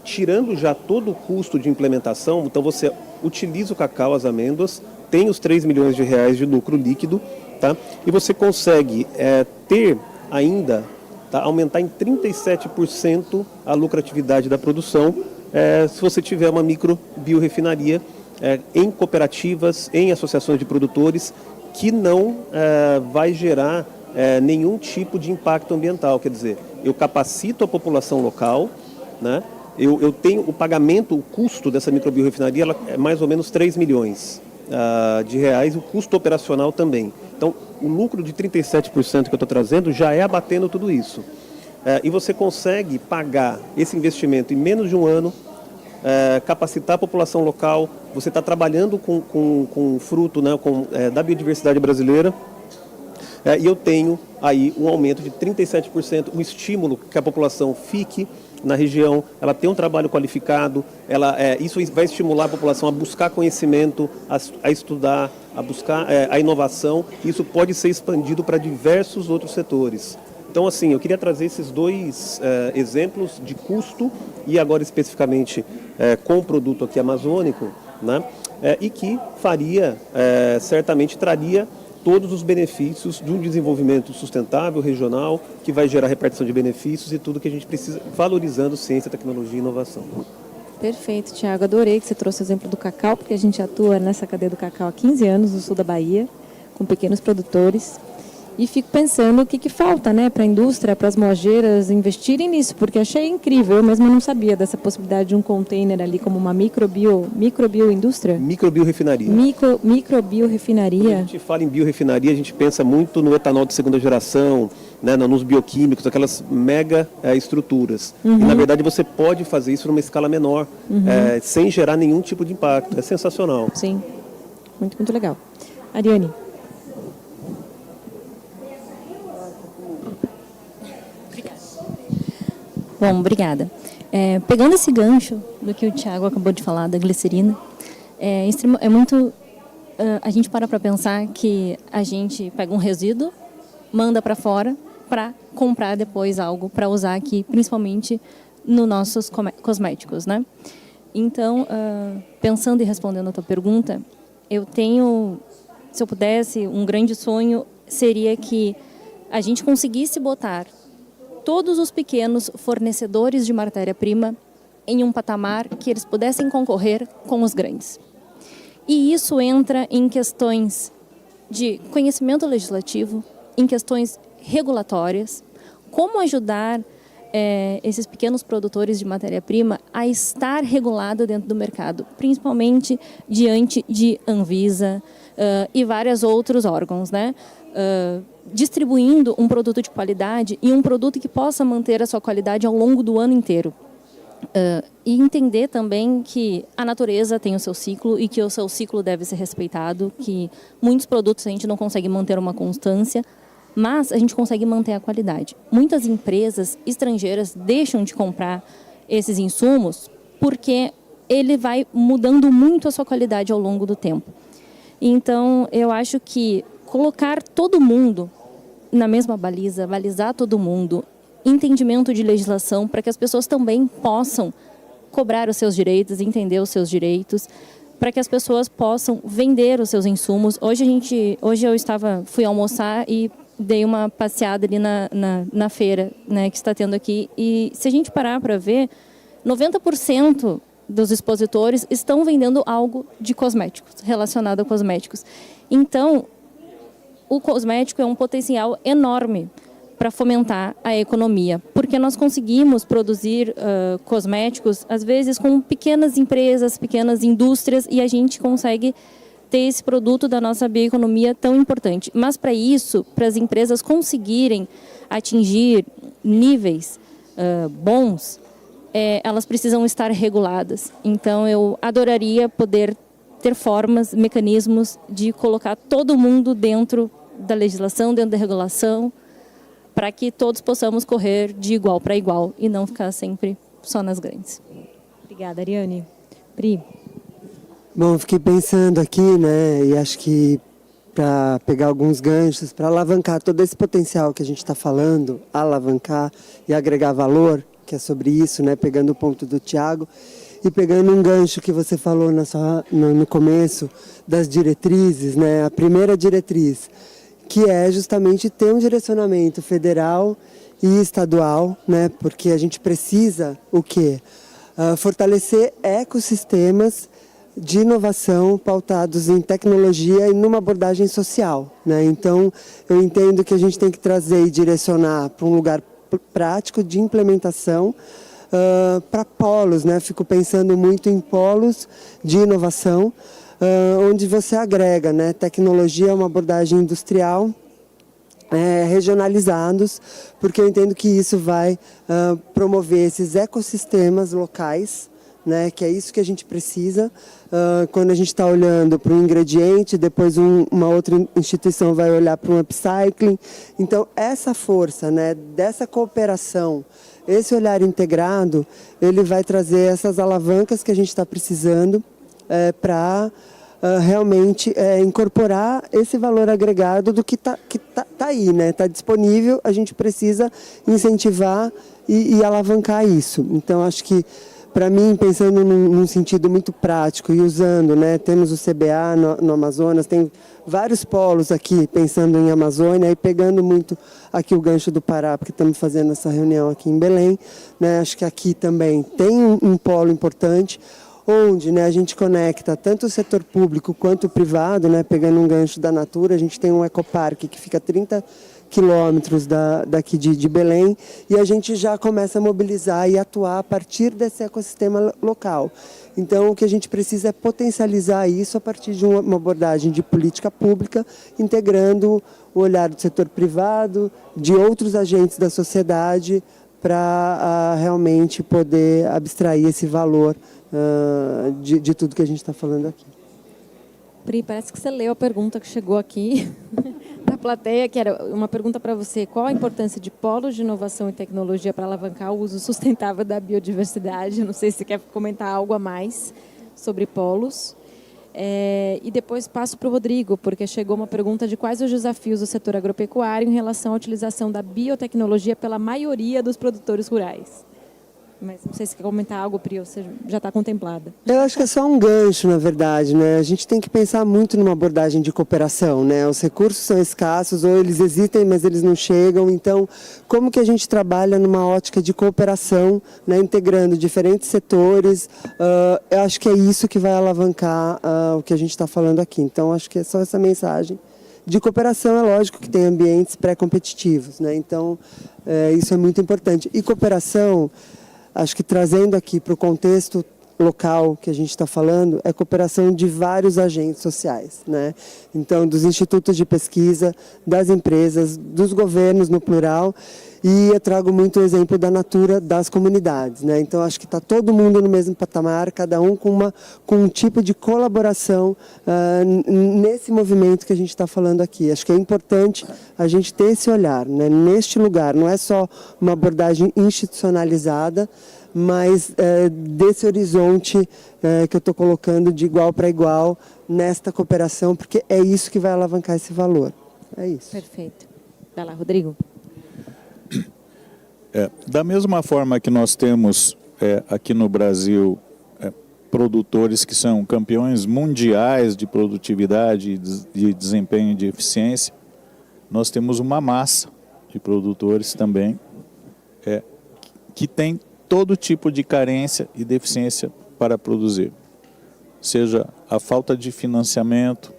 tirando já todo o custo de implementação. Então você utiliza o cacau, as amêndoas, tem os 3 milhões de reais de lucro líquido, tá? E você consegue ter ainda, tá, aumentar em 37% a lucratividade da produção, se você tiver uma microbiorefinaria em cooperativas, em associações de produtores, que não vai gerar nenhum tipo de impacto ambiental. Quer dizer, eu capacito a população local, né? Eu tenho o pagamento, o custo dessa microbiorefinaria é mais ou menos 3 milhões de reais, o custo operacional também. Então, o lucro de 37% que eu estou trazendo já é abatendo tudo isso. E você consegue pagar esse investimento em menos de um ano, capacitar a população local, você está trabalhando com fruto, né, da biodiversidade brasileira, e eu tenho aí um aumento de 37%, um estímulo que a população fique na região, ela tem um trabalho qualificado, isso vai estimular a população a buscar conhecimento, a estudar, a buscar a inovação. Isso pode ser expandido para diversos outros setores. Então, assim, eu queria trazer esses dois exemplos de custo e agora especificamente com o produto aqui amazônico, né? E que certamente traria todos os benefícios de um desenvolvimento sustentável, regional, que vai gerar repartição de benefícios e tudo que a gente precisa, valorizando ciência, tecnologia e inovação. Perfeito, Tiago. Adorei que você trouxe o exemplo do cacau, porque a gente atua nessa cadeia do cacau há 15 anos no sul da Bahia, com pequenos produtores. E fico pensando o que falta, né, para a indústria, para as mojeiras investirem nisso, porque achei incrível. Eu mesma não sabia dessa possibilidade de um container ali como uma microbioindústria. Microbiorefinaria. Microbiorefinaria. Quando a gente fala em biorefinaria, a gente pensa muito no etanol de segunda geração, né, nos bioquímicos, aquelas mega estruturas. E, na verdade, você pode fazer isso numa escala menor, sem gerar nenhum tipo de impacto. É sensacional. Sim, muito, muito legal. Ariane. Bom, obrigada. Pegando esse gancho do que o Tiago acabou de falar, da glicerina, a gente para pensar que a gente pega um resíduo, manda para fora para comprar depois algo para usar aqui, principalmente nos nossos cosméticos, né? Então, pensando e respondendo a tua pergunta, se eu pudesse, um grande sonho seria que a gente conseguisse botar todos os pequenos fornecedores de matéria-prima em um patamar que eles pudessem concorrer com os grandes. E isso entra em questões de conhecimento legislativo, em questões regulatórias, como ajudar esses pequenos produtores de matéria-prima a estar regulado dentro do mercado, principalmente diante de Anvisa e vários outros órgãos, né? Distribuindo um produto de qualidade e um produto que possa manter a sua qualidade ao longo do ano inteiro. E entender também que a natureza tem o seu ciclo e que o seu ciclo deve ser respeitado, que muitos produtos a gente não consegue manter uma constância, mas a gente consegue manter a qualidade. Muitas empresas estrangeiras deixam de comprar esses insumos porque ele vai mudando muito a sua qualidade ao longo do tempo. Então, eu acho que colocar todo mundo na mesma baliza, balizar todo mundo, entendimento de legislação para que as pessoas também possam cobrar os seus direitos, entender os seus direitos, para que as pessoas possam vender os seus insumos. Hoje eu fui almoçar e dei uma passeada ali na feira, né, que está tendo aqui, e se a gente parar para ver, 90% dos expositores estão vendendo algo de cosméticos, relacionado a cosméticos. Então, o cosmético é um potencial enorme para fomentar a economia, porque nós conseguimos produzir cosméticos, às vezes, com pequenas empresas, pequenas indústrias, e a gente consegue ter esse produto da nossa bioeconomia tão importante. Mas, para isso, para as empresas conseguirem atingir níveis bons, elas precisam estar reguladas. Então, eu adoraria poder ter formas, mecanismos de colocar todo mundo dentro da legislação, dentro da regulação, para que todos possamos correr de igual para igual e não ficar sempre só nas grandes. Obrigada, Ariane. Pri. Bom, fiquei pensando aqui, né, e acho que para pegar alguns ganchos, para alavancar todo esse potencial que a gente está falando, alavancar e agregar valor, que é sobre isso, né, pegando o ponto do Tiago, e pegando um gancho que você falou no começo das diretrizes, né, a primeira diretriz, que é justamente ter um direcionamento federal e estadual, né, porque a gente precisa o quê? Fortalecer ecossistemas de inovação pautados em tecnologia e numa abordagem social, né? Então, eu entendo que a gente tem que trazer e direcionar para um lugar prático de implementação para polos, né? Fico pensando muito em polos de inovação, onde você agrega, né? Tecnologia é uma abordagem industrial, regionalizados, porque eu entendo que isso vai promover esses ecossistemas locais, né, que é isso que a gente precisa. Quando a gente está olhando para um ingrediente, depois uma outra instituição vai olhar para um upcycling. Então, essa força, né, dessa cooperação, esse olhar integrado, ele vai trazer essas alavancas que a gente está precisando para realmente incorporar esse valor agregado do que tá aí, né? Está disponível, a gente precisa incentivar e alavancar isso. Então, acho que, para mim, pensando num sentido muito prático e usando, né? Temos o CBA no Amazonas, tem vários polos aqui pensando em Amazônia e pegando muito aqui o gancho do Pará, porque estamos fazendo essa reunião aqui em Belém, né? Acho que aqui também tem um polo importante, onde, né, a gente conecta tanto o setor público quanto o privado, né, pegando um gancho da Natura. A gente tem um ecoparque que fica a 30 quilômetros daqui de Belém, e a gente já começa a mobilizar e atuar a partir desse ecossistema local. Então, o que a gente precisa é potencializar isso a partir de uma abordagem de política pública, integrando o olhar do setor privado, de outros agentes da sociedade, para realmente poder abstrair esse valor de tudo que a gente está falando aqui. Pri, parece que você leu a pergunta que chegou aqui da plateia, que era uma pergunta para você. Qual a importância de polos de inovação e tecnologia para alavancar o uso sustentável da biodiversidade? Não sei se você quer comentar algo a mais sobre polos. E depois passo para o Rodrigo, porque chegou uma pergunta de quais os desafios do setor agropecuário em relação à utilização da biotecnologia pela maioria dos produtores rurais. Mas não sei se quer comentar algo, Pri, ou seja, já está contemplada. Eu acho que é só um gancho, na verdade, né? A gente tem que pensar muito numa abordagem de cooperação, né? Os recursos são escassos, ou eles existem, mas eles não chegam. Então, como que a gente trabalha numa ótica de cooperação, né? Integrando diferentes setores? Eu acho que é isso que vai alavancar o que a gente está falando aqui. Então, acho que é só essa mensagem. De cooperação, é lógico que tem ambientes pré-competitivos, né? Então, isso é muito importante. E cooperação, acho que trazendo aqui para o contexto local que a gente está falando, é cooperação de vários agentes sociais, né? Então, dos institutos de pesquisa, das empresas, dos governos no plural, e eu trago muito o exemplo da Natura das comunidades, né? Então, acho que está todo mundo no mesmo patamar, cada um com um tipo de colaboração nesse movimento que a gente está falando aqui. Acho que é importante a gente ter esse olhar, né? Neste lugar, não é só uma abordagem institucionalizada, mas desse horizonte que eu estou colocando de igual para igual nesta cooperação, porque é isso que vai alavancar esse valor. É isso. Perfeito. Vai lá, Rodrigo. Da mesma forma que nós temos aqui no Brasil produtores que são campeões mundiais de produtividade, de desempenho e de eficiência, nós temos uma massa de produtores também que tem todo tipo de carência e deficiência para produzir. Seja a falta de financiamento,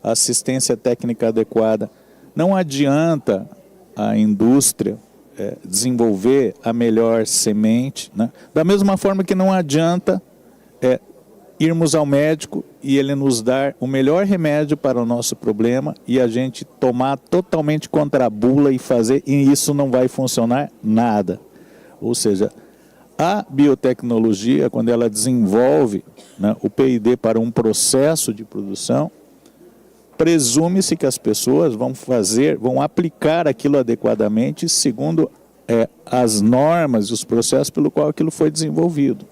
a assistência técnica adequada. Não adianta a indústria desenvolver a melhor semente, né? Da mesma forma que não adianta irmos ao médico e ele nos dar o melhor remédio para o nosso problema e a gente tomar totalmente contra a bula e fazer, e isso não vai funcionar nada. Ou seja, a biotecnologia, quando ela desenvolve, né, o P&D para um processo de produção, presume-se que as pessoas vão aplicar aquilo adequadamente segundo as normas e os processos pelo qual aquilo foi desenvolvido.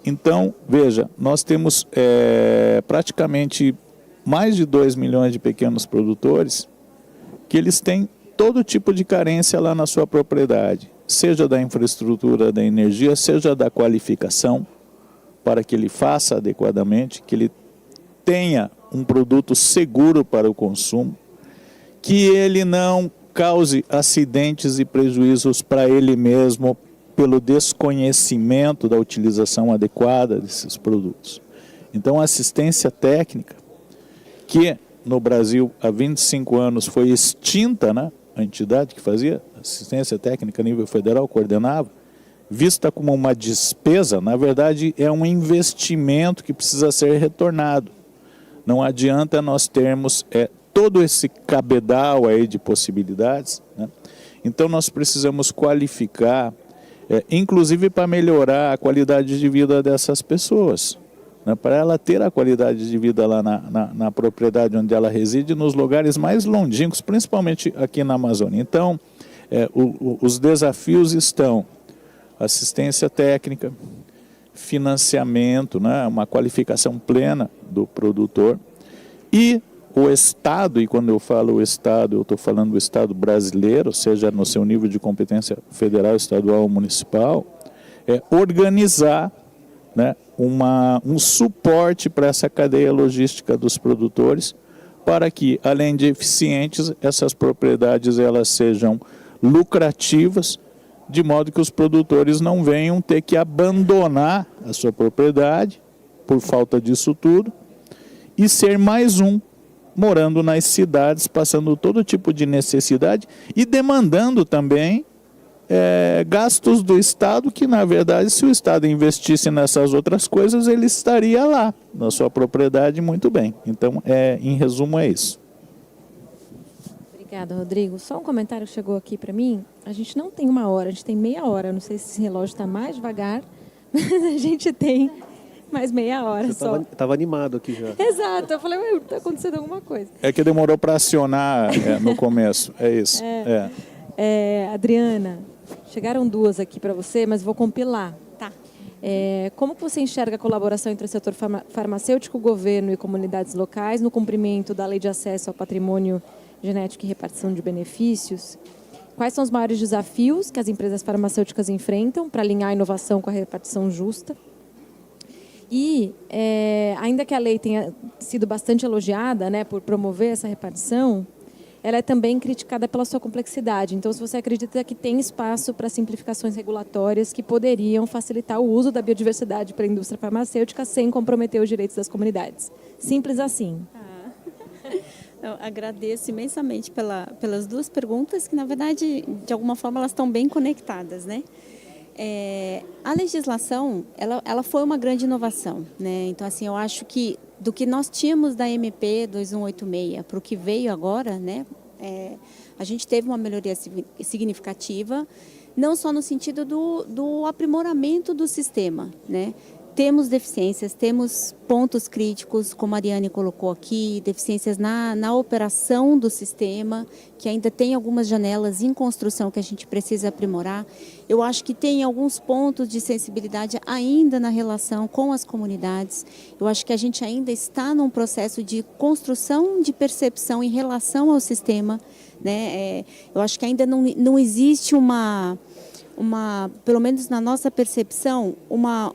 Então, veja, nós temos praticamente mais de 2 milhões de pequenos produtores que eles têm todo tipo de carência lá na sua propriedade, seja da infraestrutura da energia, seja da qualificação, para que ele faça adequadamente, que ele tenha um produto seguro para o consumo, que ele não cause acidentes e prejuízos para ele mesmo pelo desconhecimento da utilização adequada desses produtos. Então, a assistência técnica, que no Brasil há 25 anos foi extinta, né? A entidade que fazia assistência técnica a nível federal, coordenava, vista como uma despesa, na verdade é um investimento que precisa ser retornado. Não adianta nós termos todo esse cabedal aí de possibilidades, né? Então nós precisamos qualificar, inclusive para melhorar a qualidade de vida dessas pessoas, né? Para ela ter a qualidade de vida lá na propriedade onde ela reside, nos lugares mais longínquos, principalmente aqui na Amazônia. Então, os desafios estão assistência técnica, financiamento, né, uma qualificação plena do produtor, e o Estado, e quando eu falo o Estado, eu estou falando do Estado brasileiro, seja no seu nível de competência federal, estadual ou municipal, organizar, né, um suporte para essa cadeia logística dos produtores, para que, além de eficientes, essas propriedades elas sejam lucrativas, de modo que os produtores não venham ter que abandonar a sua propriedade por falta disso tudo e ser mais um morando nas cidades, passando todo tipo de necessidade e demandando também gastos do Estado, que na verdade, se o Estado investisse nessas outras coisas, ele estaria lá na sua propriedade muito bem. Então, em resumo, é isso. Obrigada, Rodrigo. Só um comentário que chegou aqui para mim. A gente não tem 1 hora, a gente tem meia hora. Não sei se esse relógio está mais devagar, mas a gente tem mais meia hora só. Estava animado aqui já. Exato. Eu falei, está acontecendo alguma coisa. É que demorou para acionar no começo, é isso. Adriana, chegaram 2 aqui para você, mas vou compilar. Tá. Como que você enxerga a colaboração entre o setor farmacêutico, governo e comunidades locais no cumprimento da Lei de Acesso ao Patrimônio Genético e Repartição de Benefícios? quais são os maiores desafios que as empresas farmacêuticas enfrentam para alinhar a inovação com a repartição justa. E, ainda que a lei tenha sido bastante elogiada, né, por promover essa repartição, ela é também criticada pela sua complexidade. Então, se você acredita que tem espaço para simplificações regulatórias que poderiam facilitar o uso da biodiversidade para a indústria farmacêutica sem comprometer os direitos das comunidades. Simples assim. Eu agradeço imensamente pelas duas perguntas, que, na verdade, de alguma forma, elas estão bem conectadas, né? A legislação, ela foi uma grande inovação, né? Então, assim, eu acho que do que nós tínhamos da MP 2186 para o que veio agora, né? A gente teve uma melhoria significativa, não só no sentido do aprimoramento do sistema, né? Temos deficiências, temos pontos críticos, como a Ariane colocou aqui, deficiências na operação do sistema, que ainda tem algumas janelas em construção que a gente precisa aprimorar. Eu acho que tem alguns pontos de sensibilidade ainda na relação com as comunidades. Eu acho que a gente ainda está num processo de construção de percepção em relação ao sistema, né? Eu acho que ainda não existe pelo menos na nossa percepção, uma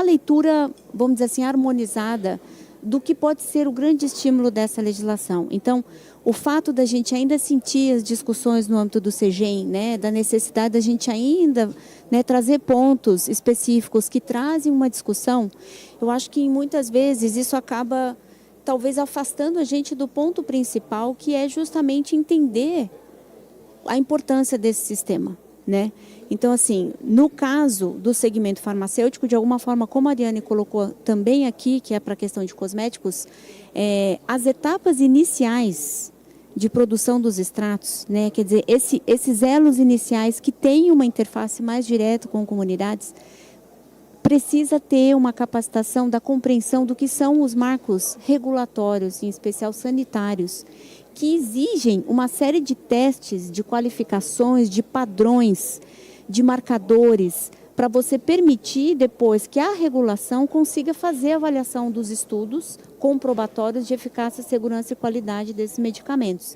leitura, vamos dizer assim, harmonizada do que pode ser o grande estímulo dessa legislação. Então, o fato da gente ainda sentir as discussões no âmbito do CEGEM, né, da necessidade da gente ainda, né, trazer pontos específicos que trazem uma discussão, eu acho que muitas vezes isso acaba talvez afastando a gente do ponto principal, que é justamente entender a importância desse sistema, né? Então, assim, no caso do segmento farmacêutico, de alguma forma, como a Ariane colocou também aqui, que é para a questão de cosméticos, as etapas iniciais de produção dos extratos, né? Quer dizer, esses elos iniciais que têm uma interface mais direta com comunidades, precisa ter uma capacitação da compreensão do que são os marcos regulatórios, em especial sanitários, que exigem uma série de testes, de qualificações, de padrões, de marcadores, para você permitir depois que a regulação consiga fazer a avaliação dos estudos comprobatórios de eficácia, segurança e qualidade desses medicamentos.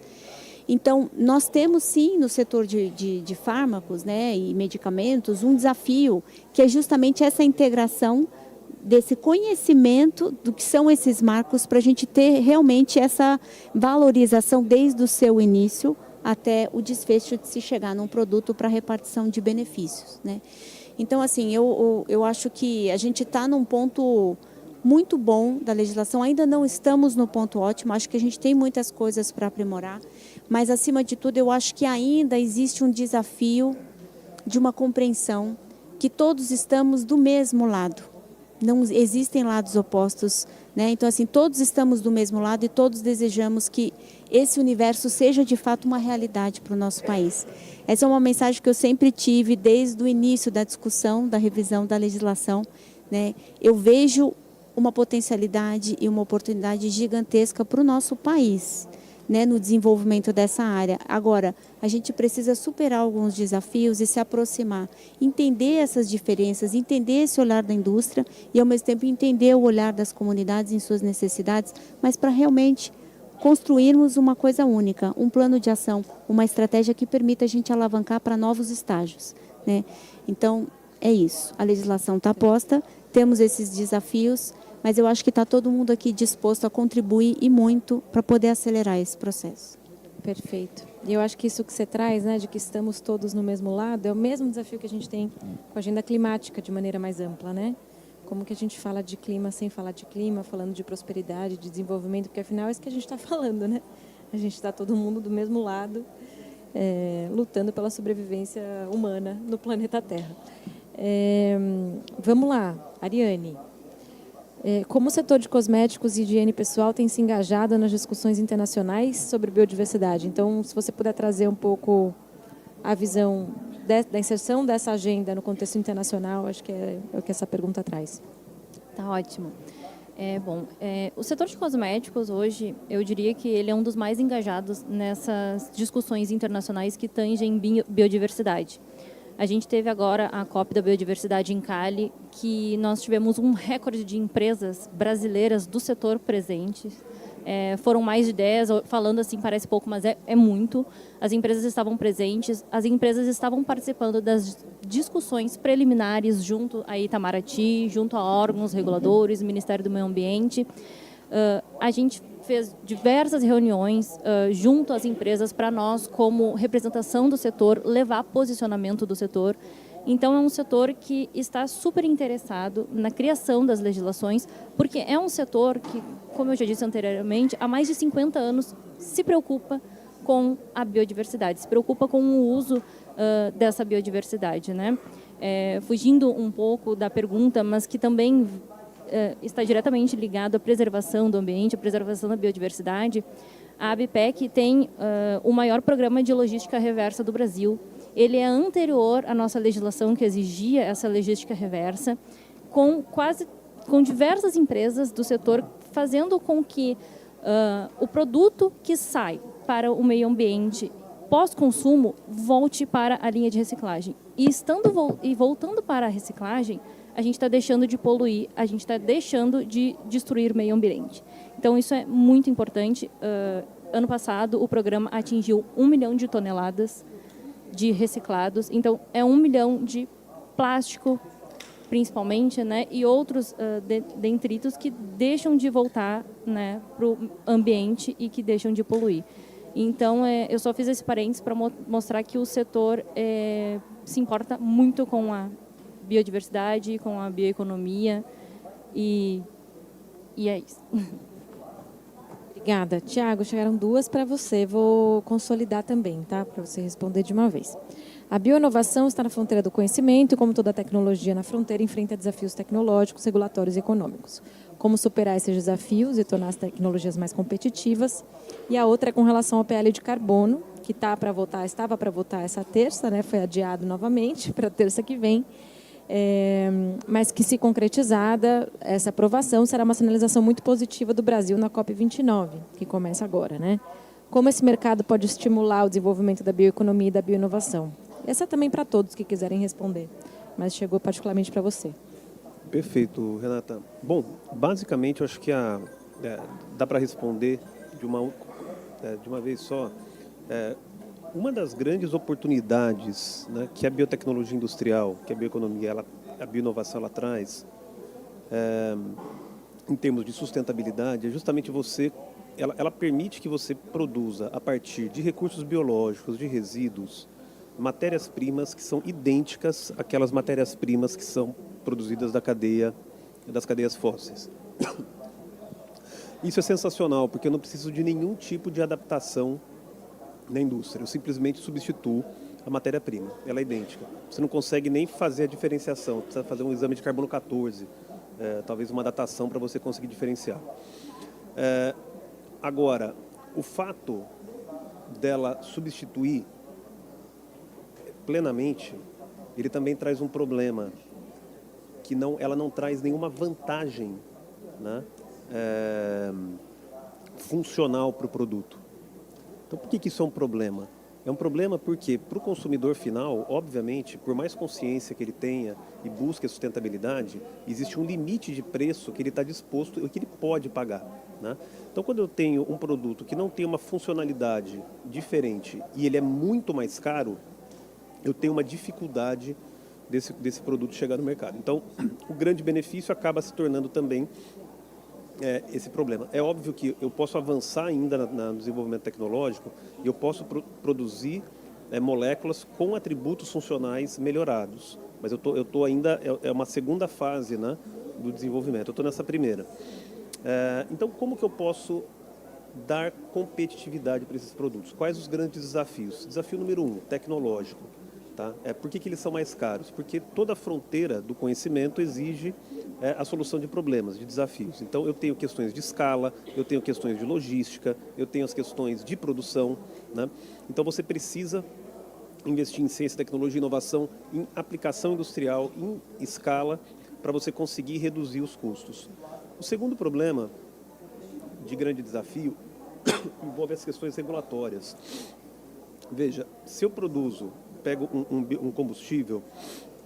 Então, nós temos sim no setor de fármacos, né, e medicamentos um desafio, que é justamente essa integração desse conhecimento do que são esses marcos, para a gente ter realmente essa valorização desde o seu início até o desfecho de se chegar num produto para repartição de benefícios, né? Então, assim, eu acho que a gente está num ponto muito bom da legislação, ainda não estamos no ponto ótimo, acho que a gente tem muitas coisas para aprimorar, mas, acima de tudo, eu acho que ainda existe um desafio de uma compreensão que todos estamos do mesmo lado. Não existem lados opostos, né? Então, assim, todos estamos do mesmo lado e todos desejamos que esse universo seja, de fato, uma realidade para o nosso país. Essa é uma mensagem que eu sempre tive desde o início da discussão, da revisão da legislação, né? Eu vejo uma potencialidade e uma oportunidade gigantesca para o nosso país, né, no desenvolvimento dessa área. Agora, a gente precisa superar alguns desafios e se aproximar, entender essas diferenças, entender esse olhar da indústria e, ao mesmo tempo, entender o olhar das comunidades em suas necessidades, mas para realmente construirmos uma coisa única, um plano de ação, uma estratégia que permita a gente alavancar para novos estágios, né? Então, é isso. A legislação está posta, temos esses desafios, mas eu acho que está todo mundo aqui disposto a contribuir e muito para poder acelerar esse processo. Perfeito. E eu acho que isso que você traz, né, de que estamos todos no mesmo lado, é o mesmo desafio que a gente tem com a agenda climática de maneira mais ampla, né? Como que a gente fala de clima sem falar de clima, falando de prosperidade, de desenvolvimento, porque afinal é isso que a gente está falando, né? A gente está todo mundo do mesmo lado, lutando pela sobrevivência humana no planeta Terra. Vamos lá, Ariane. Como o setor de cosméticos e higiene pessoal tem se engajado nas discussões internacionais sobre biodiversidade? Então, se você puder trazer um pouco a visão da inserção dessa agenda no contexto internacional, acho que é o que essa pergunta traz. Tá ótimo. O setor de cosméticos hoje, eu diria que ele é um dos mais engajados nessas discussões internacionais que tangem biodiversidade. A gente teve agora a COP da Biodiversidade em Cali, que nós tivemos um recorde de empresas brasileiras do setor presentes, Foram mais de 10, falando assim parece pouco, mas é muito. As empresas estavam presentes, as empresas estavam participando das discussões preliminares junto a Itamaraty, junto a órgãos reguladores, Ministério do Meio Ambiente. A gente fez diversas reuniões junto às empresas para nós, como representação do setor, levar posicionamento do setor. Então, é um setor que está super interessado na criação das legislações, porque é um setor que, como eu já disse anteriormente, há mais de 50 anos se preocupa com a biodiversidade, se preocupa com o uso dessa biodiversidade, né? Fugindo um pouco da pergunta, mas que também está diretamente ligado à preservação do ambiente, à preservação da biodiversidade, a ABPEC tem o maior programa de logística reversa do Brasil. Ele é anterior à nossa legislação que exigia essa logística reversa, com diversas empresas do setor fazendo com que o produto que sai para o meio ambiente pós-consumo volte para a linha de reciclagem. E voltando para a reciclagem, a gente está deixando de poluir, a gente está deixando de destruir o meio ambiente. Então, isso é muito importante. Ano passado, o programa atingiu 1 milhão de toneladas de reciclados. Então, é 1 milhão de plástico, principalmente, né, e outros detritos que deixam de voltar, né, para o ambiente e que deixam de poluir. Então, eu só fiz esse parênteses para mostrar que o setor se importa muito com a biodiversidade, com a bioeconomia e é isso. Obrigada. Tiago, chegaram 2 para você. Vou consolidar também, tá? Para você responder de uma vez. A bioinovação está na fronteira do conhecimento e, como toda tecnologia na fronteira, enfrenta desafios tecnológicos, regulatórios e econômicos. Como superar esses desafios e tornar as tecnologias mais competitivas. E a outra é com relação ao PL de carbono, que estava para votar essa terça, né? Foi adiado novamente para a terça que vem. Mas que, se concretizada, essa aprovação será uma sinalização muito positiva do Brasil na COP29, que começa agora, né? Como esse mercado pode estimular o desenvolvimento da bioeconomia e da bioinovação? Essa é também para todos que quiserem responder, mas chegou particularmente para você. Perfeito, Renata. Bom, basicamente, eu acho que dá para responder de uma vez só. Uma das grandes oportunidades, né, que a biotecnologia industrial, que a bioeconomia, a bioinovação ela traz, em termos de sustentabilidade, é justamente ela permite que você produza, a partir de recursos biológicos, de resíduos, matérias-primas que são idênticas àquelas matérias-primas que são produzidas das cadeias fósseis. Isso é sensacional, porque eu não preciso de nenhum tipo de adaptação na indústria. Eu simplesmente substituo a matéria-prima. Ela é idêntica. Você não consegue nem fazer a diferenciação. Precisa fazer um exame de carbono 14, talvez uma datação para você conseguir diferenciar. Agora, o fato dela substituir plenamente, ele também traz um problema, que ela não traz nenhuma vantagem, né, funcional para o produto. Então, por que isso é um problema? É um problema porque, para o consumidor final, obviamente, por mais consciência que ele tenha e busque a sustentabilidade, existe um limite de preço que ele está disposto e que ele pode pagar, né? Então, quando eu tenho um produto que não tem uma funcionalidade diferente e ele é muito mais caro, eu tenho uma dificuldade desse produto chegar no mercado. Então, o grande benefício acaba se tornando também esse problema. É óbvio que eu posso avançar ainda no desenvolvimento tecnológico e eu posso produzir moléculas com atributos funcionais melhorados, mas eu tô ainda, é uma segunda fase, né, do desenvolvimento, eu estou nessa primeira. Então, como que eu posso dar competitividade para esses produtos? Quais os grandes desafios? Desafio número 1, tecnológico. Tá? Por que eles são mais caros? Porque toda a fronteira do conhecimento exige a solução de problemas, de desafios. Então, eu tenho questões de escala, eu tenho questões de logística, eu tenho as questões de produção, né? Então, você precisa investir em ciência, tecnologia e inovação, em aplicação industrial, em escala, para você conseguir reduzir os custos. O segundo problema de grande desafio envolve as questões regulatórias. Veja, se eu pego um combustível,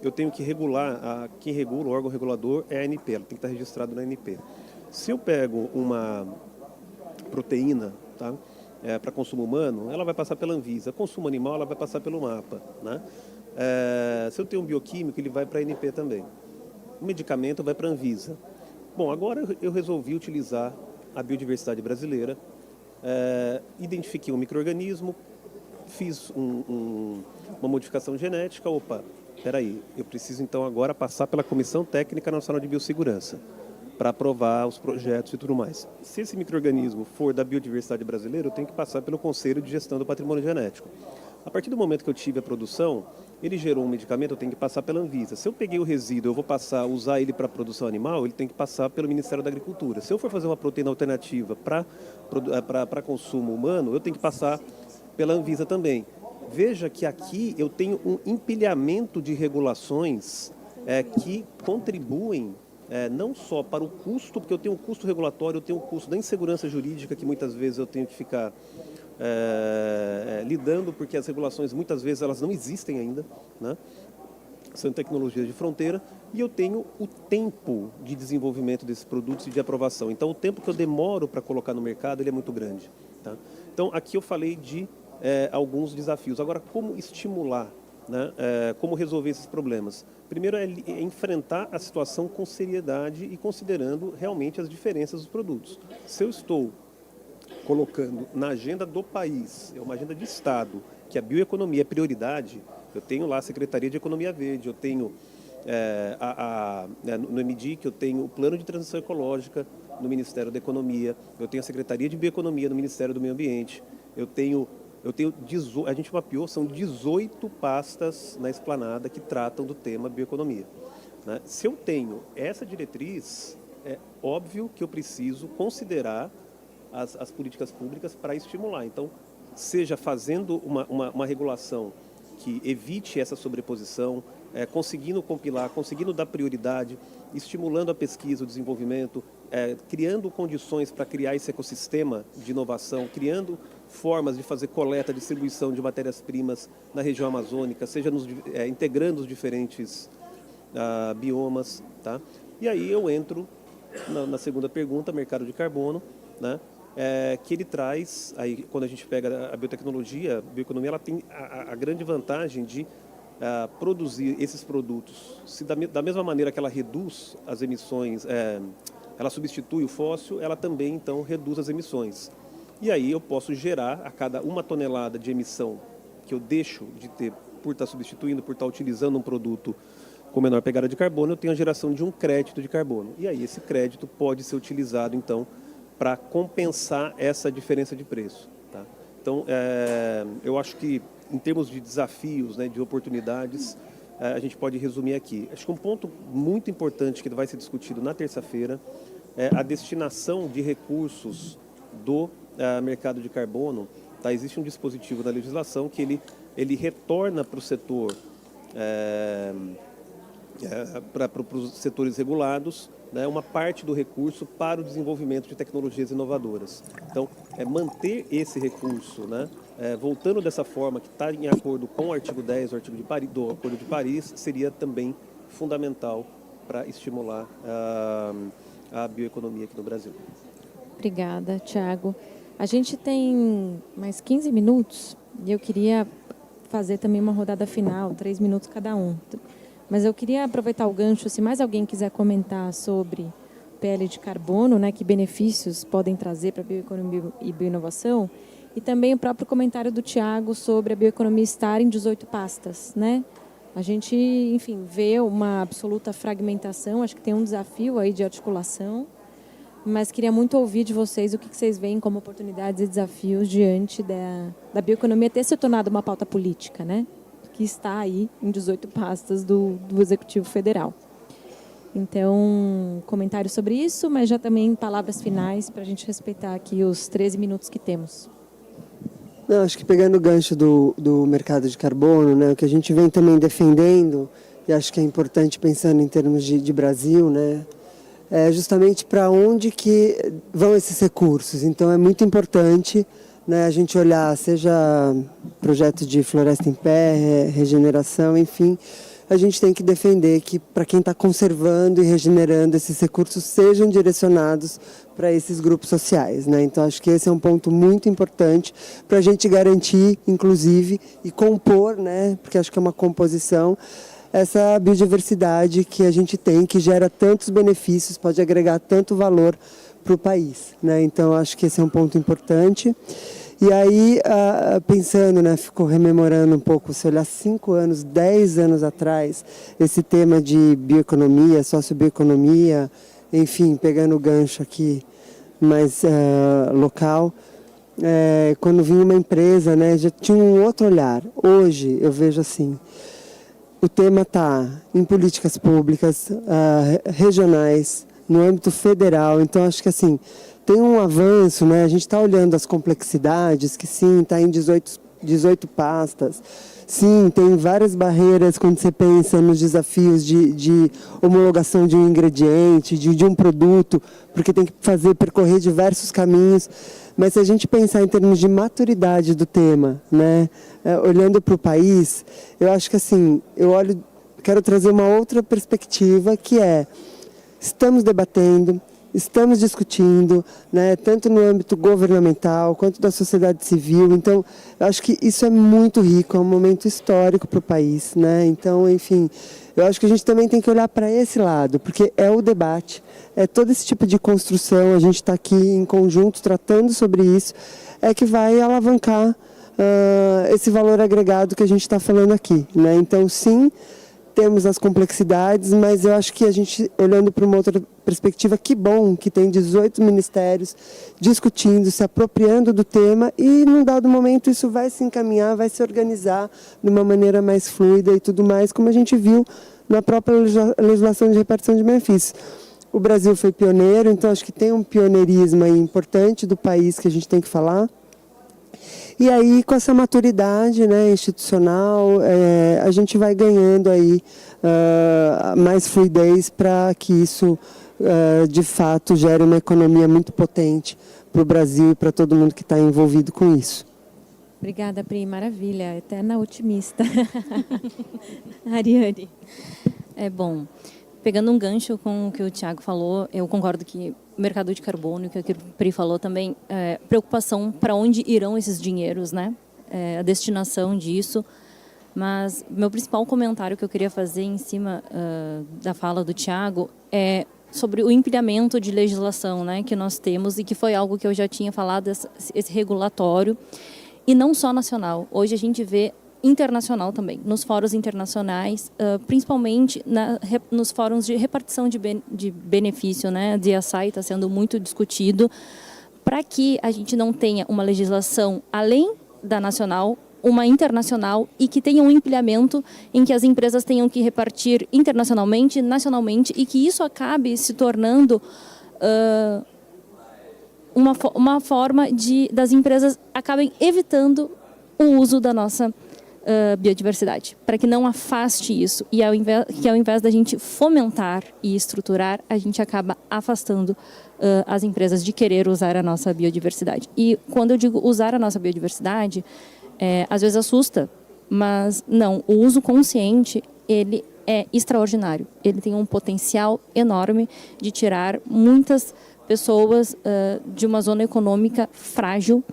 eu tenho que regular, quem regula, o órgão regulador é a ANP, ela tem que estar registrado na ANP. Se eu pego proteína, tá? Para consumo humano, ela vai passar pela Anvisa. Consumo animal, ela vai passar pelo MAPA, né? Se eu tenho um bioquímico, ele vai para a ANP também. O medicamento vai para a Anvisa. Bom, agora eu resolvi utilizar a biodiversidade brasileira, identifiquei um micro-organismo, fiz uma modificação genética. Opa, peraí, eu preciso então agora passar pela Comissão Técnica Nacional de Biossegurança para aprovar os projetos e tudo mais. Se esse micro-organismo for da biodiversidade brasileira, eu tenho que passar pelo Conselho de Gestão do Patrimônio Genético. A partir do momento que eu tive a produção, ele gerou um medicamento, eu tenho que passar pela Anvisa. Se eu peguei o resíduo, eu vou usar ele para produção animal, ele tem que passar pelo Ministério da Agricultura. Se eu for fazer uma proteína alternativa para consumo humano, eu tenho que passar pela Anvisa também. Veja que aqui eu tenho um empilhamento de regulações que contribuem não só para o custo, porque eu tenho um custo regulatório, eu tenho um custo da insegurança jurídica, que muitas vezes eu tenho que ficar lidando, porque as regulações muitas vezes elas não existem ainda, né? São tecnologias de fronteira, e eu tenho o tempo de desenvolvimento desses produtos e de aprovação. Então, o tempo que eu demoro para colocar no mercado, ele é muito grande, tá? Então, aqui eu falei de alguns desafios. Agora, como estimular, né? Como resolver esses problemas? Primeiro é enfrentar a situação com seriedade e considerando realmente as diferenças dos produtos. Se eu estou colocando na agenda do país, é uma agenda de Estado, que a bioeconomia é prioridade, eu tenho lá a Secretaria de Economia Verde, eu tenho no MDIC, eu tenho o Plano de Transição Ecológica no Ministério da Economia, eu tenho a Secretaria de Bioeconomia no Ministério do Meio Ambiente, a gente mapeou, são 18 pastas na esplanada que tratam do tema bioeconomia, né? Se eu tenho essa diretriz, é óbvio que eu preciso considerar as políticas públicas para estimular. Então, seja fazendo uma regulação que evite essa sobreposição, conseguindo compilar, conseguindo dar prioridade, estimulando a pesquisa, o desenvolvimento, criando condições para criar esse ecossistema de inovação, criando formas de fazer coleta, distribuição de matérias-primas na região amazônica, seja integrando os diferentes biomas, tá? E aí eu entro na segunda pergunta, mercado de carbono, né? Que ele traz, aí quando a gente pega a biotecnologia, a bioeconomia, ela tem a grande vantagem de produzir esses produtos. Se da mesma maneira que ela reduz as emissões, ela substitui o fóssil, ela também então reduz as emissões. E aí eu posso gerar, a cada 1 tonelada de emissão que eu deixo de ter por estar substituindo, por estar utilizando um produto com menor pegada de carbono, eu tenho a geração de um crédito de carbono. E aí esse crédito pode ser utilizado então para compensar essa diferença de preço, tá? Então, eu acho que em termos de desafios, né, de oportunidades, a gente pode resumir aqui. Acho que um ponto muito importante que vai ser discutido na terça-feira é a destinação de recursos do mercado de carbono, tá? Existe um dispositivo da legislação que ele retorna para o setor, para os setores regulados, né, uma parte do recurso para o desenvolvimento de tecnologias inovadoras. Então, manter esse recurso, né, voltando dessa forma, que está em acordo com o artigo 10 do Acordo de Paris, seria também fundamental para estimular a bioeconomia aqui no Brasil. Obrigada, Thiago. A gente tem mais 15 minutos e eu queria fazer também uma rodada final, 3 minutos cada um. Mas eu queria aproveitar o gancho, se mais alguém quiser comentar sobre PL de carbono, né, que benefícios podem trazer para a bioeconomia e bioinovação, e também o próprio comentário do Thiago sobre a bioeconomia estar em 18 pastas, né? A gente, enfim, vê uma absoluta fragmentação, acho que tem um desafio aí de articulação, mas queria muito ouvir de vocês o que vocês veem como oportunidades e desafios diante da bioeconomia ter se tornado uma pauta política, né? Que está aí em 18 pastas do Executivo Federal. Então, comentário sobre isso, mas já também palavras finais para a gente respeitar aqui os 13 minutos que temos. Não, acho que pegando o gancho do mercado de carbono, né, o que a gente vem também defendendo, e acho que é importante pensando em termos de Brasil, né, é justamente para onde que vão esses recursos. Então, é muito importante, né, a gente olhar, seja projetos de floresta em pé, regeneração, enfim, a gente tem que defender que, para quem está conservando e regenerando, esses recursos sejam direcionados para esses grupos sociais, né? Então, acho que esse é um ponto muito importante para a gente garantir, inclusive, e compor, né? Porque acho que é uma composição, essa biodiversidade que a gente tem, que gera tantos benefícios, pode agregar tanto valor para o país, né? Então, acho que esse é um ponto importante. E aí, pensando, né, ficou rememorando um pouco, se olhar 5 anos, 10 anos atrás, esse tema de bioeconomia, sociobioeconomia, enfim, pegando o gancho aqui mais local, quando vinha uma empresa, né, já tinha um outro olhar. Hoje, eu vejo assim, o tema está em políticas públicas, regionais, no âmbito federal, então acho que assim, tem um avanço, né? A gente está olhando as complexidades, que sim, está em 18 pastas, sim, tem várias barreiras quando você pensa nos desafios de homologação de um ingrediente, de um produto, porque tem que percorrer diversos caminhos. Mas se a gente pensar em termos de maturidade do tema, né? Olhando para o país, eu acho que assim, quero trazer uma outra perspectiva, que é, estamos debatendo, estamos discutindo, né, tanto no âmbito governamental quanto da sociedade civil. Então, eu acho que isso é muito rico, é um momento histórico para o país, né? Então, enfim, eu acho que a gente também tem que olhar para esse lado, porque é o debate, é todo esse tipo de construção, a gente está aqui em conjunto tratando sobre isso, é que vai alavancar esse valor agregado que a gente está falando aqui, né? Então, sim, temos as complexidades, mas eu acho que a gente, olhando para uma outra perspectiva, que bom que tem 18 ministérios discutindo, se apropriando do tema, e num dado momento isso vai se encaminhar, vai se organizar de uma maneira mais fluida e tudo mais, como a gente viu na própria legislação de repartição de benefícios. O Brasil foi pioneiro, então acho que tem um pioneirismo aí importante do país que a gente tem que falar. E aí, com essa maturidade, né, institucional, a gente vai ganhando aí mais fluidez para que isso, de fato, gere uma economia muito potente para o Brasil e para todo mundo que está envolvido com isso. Obrigada, Pri. Maravilha. Eterna otimista. Ariane. Bom, pegando um gancho com o que o Thiago falou, eu concordo que o mercado de carbono, que a Pri falou também, preocupação para onde irão esses dinheiros, né? A destinação disso. Mas meu principal comentário que eu queria fazer em cima da fala do Thiago é sobre o empilhamento de legislação, né, que nós temos, e que foi algo que eu já tinha falado, esse regulatório, e não só nacional. Hoje a gente vê internacional também, nos fóruns internacionais, principalmente nos fóruns de repartição de benefício, né? A DSI está sendo muito discutido, para que a gente não tenha uma legislação além da nacional, uma internacional, e que tenha um empilhamento em que as empresas tenham que repartir internacionalmente, nacionalmente, e que isso acabe se tornando uma forma das empresas acabem evitando o uso da nossa biodiversidade, para que não afaste isso, e ao invés da gente fomentar e estruturar, a gente acaba afastando as empresas de querer usar a nossa biodiversidade. E quando eu digo usar a nossa biodiversidade, às vezes assusta, mas não, o uso consciente, ele é extraordinário, ele tem um potencial enorme de tirar muitas pessoas de uma zona econômica frágil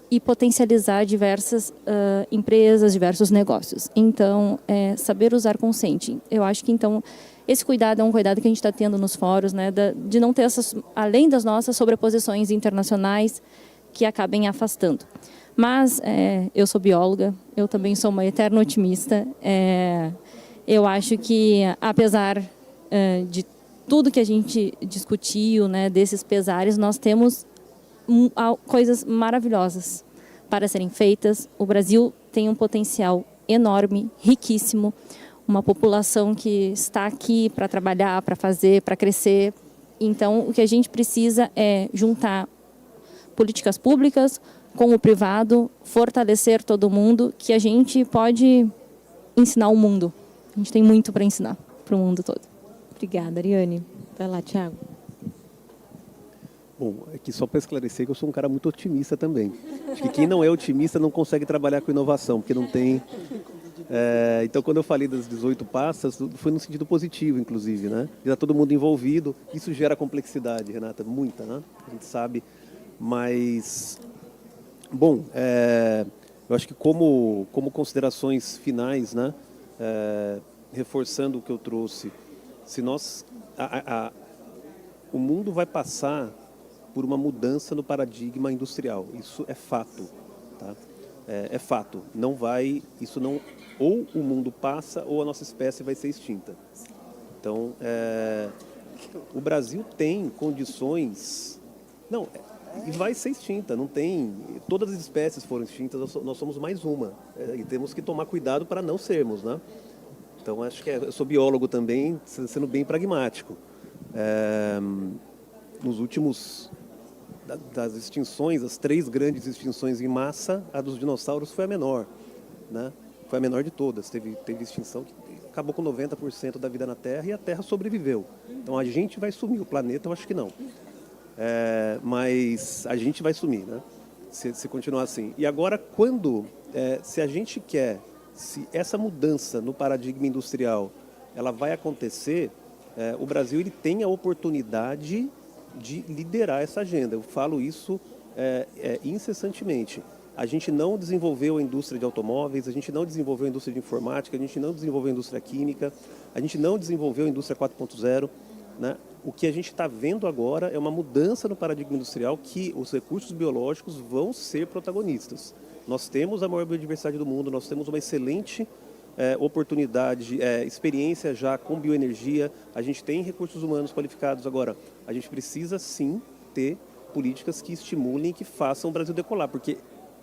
e potencializar diversas empresas, diversos negócios. Então, saber usar consciente. Eu acho que, então, esse cuidado é um cuidado que a gente está tendo nos fóruns, né, de não ter além das nossas sobreposições internacionais que acabem afastando. Mas eu sou bióloga, eu também sou uma eterna otimista. Eu acho que, apesar de tudo que a gente discutiu, né, desses pesares, nós temos coisas maravilhosas para serem feitas. O Brasil tem um potencial enorme, riquíssimo, uma população que está aqui para trabalhar, para fazer, para crescer. Então, o que a gente precisa é juntar políticas públicas com o privado, fortalecer todo mundo, que a gente pode ensinar o mundo. A gente tem muito para ensinar para o mundo todo. Obrigada, Ariane. Vai lá, Thiago. Bom, aqui só para esclarecer que eu sou um cara muito otimista também. Acho que quem não é otimista não consegue trabalhar com inovação, porque não tem Então, quando eu falei das 18 pastas, foi no sentido positivo, inclusive, né? Já todo mundo envolvido, isso gera complexidade, Renata, muita, né? A gente sabe, mas... Bom, eu acho que como considerações finais, né? Reforçando o que eu trouxe, se nós... o mundo vai passar por uma mudança no paradigma industrial, isso é fato, tá? É fato, não vai, isso não, ou o mundo passa ou a nossa espécie vai ser extinta. Então, o Brasil tem condições, não, e vai ser extinta, não tem, todas as espécies foram extintas, nós somos mais uma, e temos que tomar cuidado para não sermos, né? Então, acho que eu sou biólogo também, sendo bem pragmático. Nos últimos... das extinções, as 3 grandes extinções em massa, a dos dinossauros foi a menor, né? Foi a menor de todas. Teve extinção que acabou com 90% da vida na Terra e a Terra sobreviveu. Então a gente vai sumir, o planeta eu acho que não. Mas a gente vai sumir, né? Se continuar assim. E agora, se a gente quer, se essa mudança no paradigma industrial, ela vai acontecer, o Brasil ele tem a oportunidade de liderar essa agenda. Eu falo isso incessantemente. A gente não desenvolveu a indústria de automóveis, a gente não desenvolveu a indústria de informática, a gente não desenvolveu a indústria química, a gente não desenvolveu a indústria 4.0, né? O que a gente está vendo agora é uma mudança no paradigma industrial que os recursos biológicos vão ser protagonistas. Nós temos a maior biodiversidade do mundo, nós temos uma excelente oportunidade, experiência já com bioenergia, a gente tem recursos humanos qualificados. Agora, a gente precisa sim ter políticas que estimulem e que façam o Brasil decolar, porque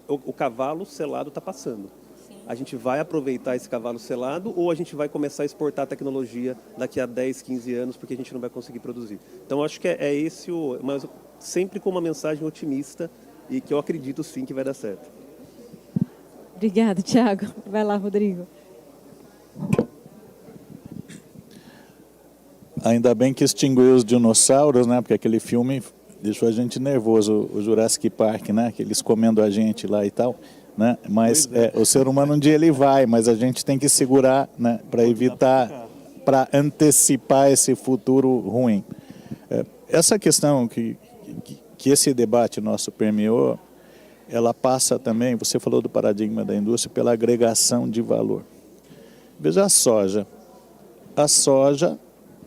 o cavalo selado está passando. Sim. A gente vai aproveitar esse cavalo selado ou a gente vai começar a exportar tecnologia daqui a 10, 15 anos porque a gente não vai conseguir produzir. Então, acho que é esse mas sempre com uma mensagem otimista e que eu acredito sim que vai dar certo. Obrigada, Thiago. Vai lá, Rodrigo. Ainda bem que extinguiu os dinossauros, né? Porque aquele filme deixou a gente nervoso, o Jurassic Park, né? Que eles comendo a gente lá e tal, né? Mas o ser humano um dia ele vai, mas a gente tem que segurar, né? Para evitar, para antecipar esse futuro ruim. Essa questão que esse debate nosso permeou, ela passa também, você falou do paradigma da indústria, pela agregação de valor. Veja a soja. A soja,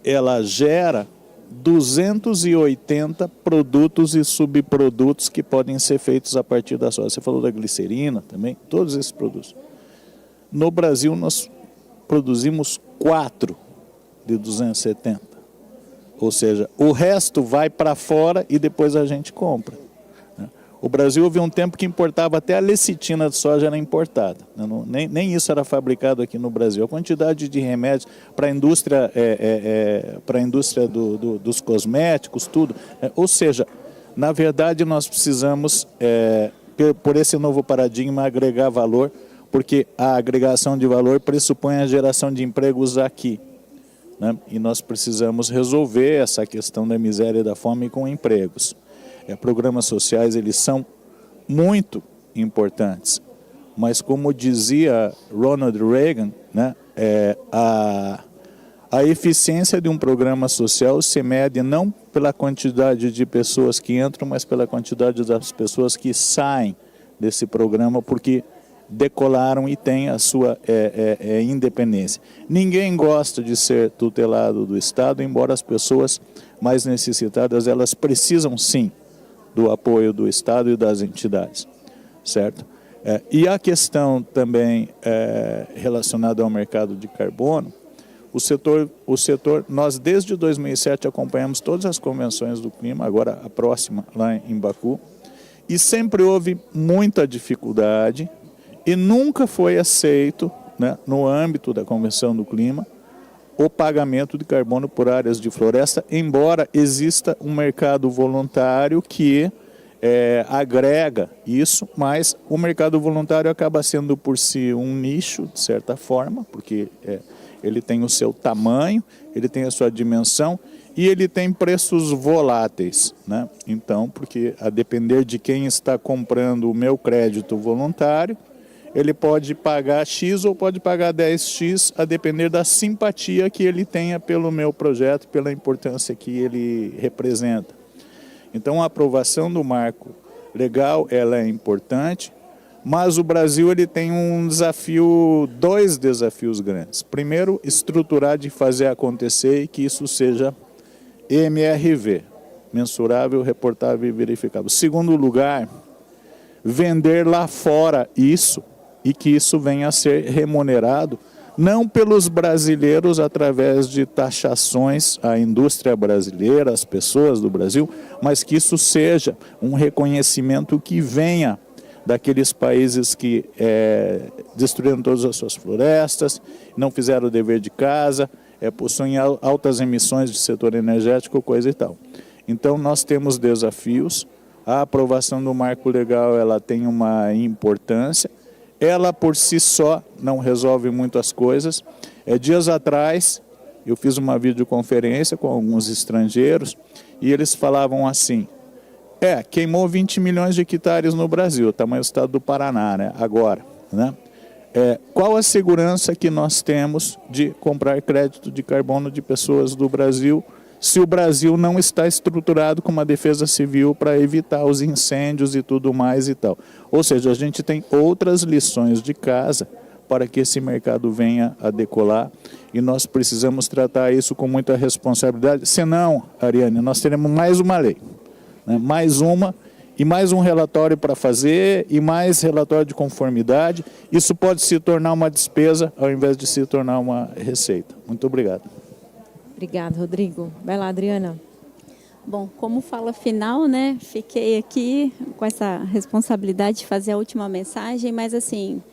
ela gera 280 produtos e subprodutos que podem ser feitos a partir da soja. Você falou da glicerina também, todos esses produtos. No Brasil, nós produzimos 4 de 270. Ou seja, o resto vai para fora e depois a gente compra. O Brasil houve um tempo que importava até a lecitina de soja era importada. Nem isso era fabricado aqui no Brasil. A quantidade de remédios para a indústria, dos cosméticos, tudo. Ou seja, na verdade nós precisamos, por esse novo paradigma, agregar valor, porque a agregação de valor pressupõe a geração de empregos aqui, né? E nós precisamos resolver essa questão da miséria e da fome com empregos. Programas sociais, eles são muito importantes, mas como dizia Ronald Reagan, né, a eficiência de um programa social se mede não pela quantidade de pessoas que entram, mas pela quantidade das pessoas que saem desse programa, porque decolaram e têm a sua independência. Ninguém gosta de ser tutelado do Estado, embora as pessoas mais necessitadas, elas precisam sim do apoio do Estado e das entidades, certo? E a questão também relacionada ao mercado de carbono, o setor, nós desde 2007 acompanhamos todas as convenções do clima, agora a próxima lá em Baku, e sempre houve muita dificuldade e nunca foi aceito, né, no âmbito da Convenção do Clima, o pagamento de carbono por áreas de floresta, embora exista um mercado voluntário que agrega isso, mas o mercado voluntário acaba sendo por si um nicho, de certa forma, porque ele tem o seu tamanho, ele tem a sua dimensão e ele tem preços voláteis, né? Então, porque a depender de quem está comprando o meu crédito voluntário, ele pode pagar X ou pode pagar 10X, a depender da simpatia que ele tenha pelo meu projeto, pela importância que ele representa. Então, a aprovação do marco legal, ela é importante, mas o Brasil ele tem dois desafios grandes. Primeiro, estruturar de fazer acontecer e que isso seja MRV, mensurável, reportável e verificável. Segundo lugar, vender lá fora isso e que isso venha a ser remunerado, não pelos brasileiros através de taxações à indústria brasileira, às pessoas do Brasil, mas que isso seja um reconhecimento que venha daqueles países que destruíram todas as suas florestas, não fizeram o dever de casa, possuem altas emissões de setor energético, coisa e tal. Então, nós temos desafios. A aprovação do marco legal ela tem uma importância. Ela, por si só, não resolve muitas coisas. Dias atrás, eu fiz uma videoconferência com alguns estrangeiros e eles falavam assim, queimou 20 milhões de hectares no Brasil, tamanho do estado do Paraná, né? Agora, né? Qual a segurança que nós temos de comprar crédito de carbono de pessoas do Brasil se o Brasil não está estruturado com uma defesa civil para evitar os incêndios e tudo mais e tal? Ou seja, a gente tem outras lições de casa para que esse mercado venha a decolar e nós precisamos tratar isso com muita responsabilidade, senão, Ariane, nós teremos mais uma lei, né? Mais uma e mais um relatório para fazer e mais relatório de conformidade. Isso pode se tornar uma despesa ao invés de se tornar uma receita. Muito obrigado. Obrigada, Rodrigo. Vai lá, Adriana. Bom, como fala final, né? Fiquei aqui com essa responsabilidade de fazer a última mensagem, mas assim,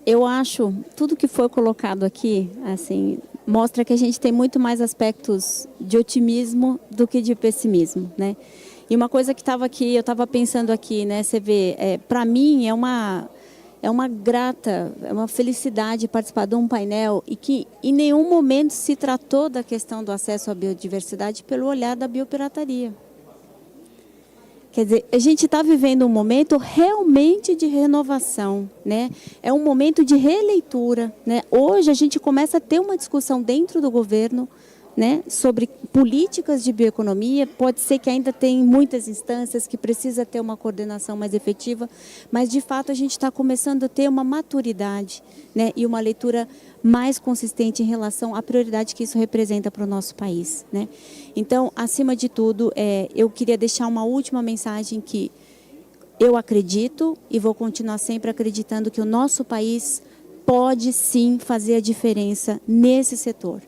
eu acho tudo que foi colocado aqui, assim, mostra que a gente tem muito mais aspectos de otimismo do que de pessimismo, né? E uma coisa que estava aqui, eu estava pensando aqui, né? Você vê, para mim é uma felicidade participar de um painel e que em nenhum momento se tratou da questão do acesso à biodiversidade pelo olhar da biopirataria. Quer dizer, a gente está vivendo um momento realmente de renovação, né? É um momento de releitura, né? Hoje a gente começa a ter uma discussão dentro do governo, né, sobre políticas de bioeconomia. Pode ser que ainda tem muitas instâncias que precisa ter uma coordenação mais efetiva, mas de fato a gente está começando a ter uma maturidade, né, e uma leitura mais consistente em relação à prioridade que isso representa para o nosso país, né? Então, acima de tudo, eu queria deixar uma última mensagem que eu acredito e vou continuar sempre acreditando que o nosso país pode sim fazer a diferença nesse setor.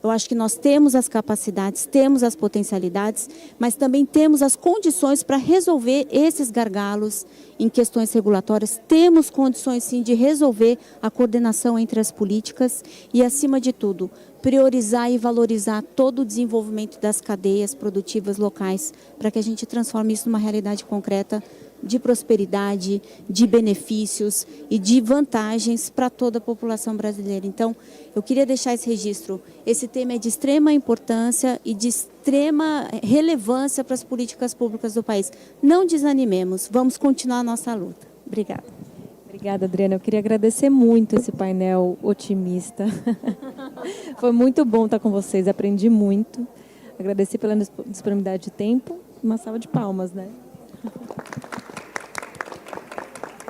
Eu acho que nós temos as capacidades, temos as potencialidades, mas também temos as condições para resolver esses gargalos em questões regulatórias. Temos condições, sim, de resolver a coordenação entre as políticas e, acima de tudo, priorizar e valorizar todo o desenvolvimento das cadeias produtivas locais para que a gente transforme isso numa realidade concreta de prosperidade, de benefícios e de vantagens para toda a população brasileira. Então, eu queria deixar esse registro. Esse tema é de extrema importância e de extrema relevância para as políticas públicas do país. Não desanimemos, vamos continuar a nossa luta. Obrigada. Obrigada, Adriana. Eu queria agradecer muito esse painel otimista. Foi muito bom estar com vocês, aprendi muito. Agradecer pela disponibilidade de tempo. Uma salva de palmas, né?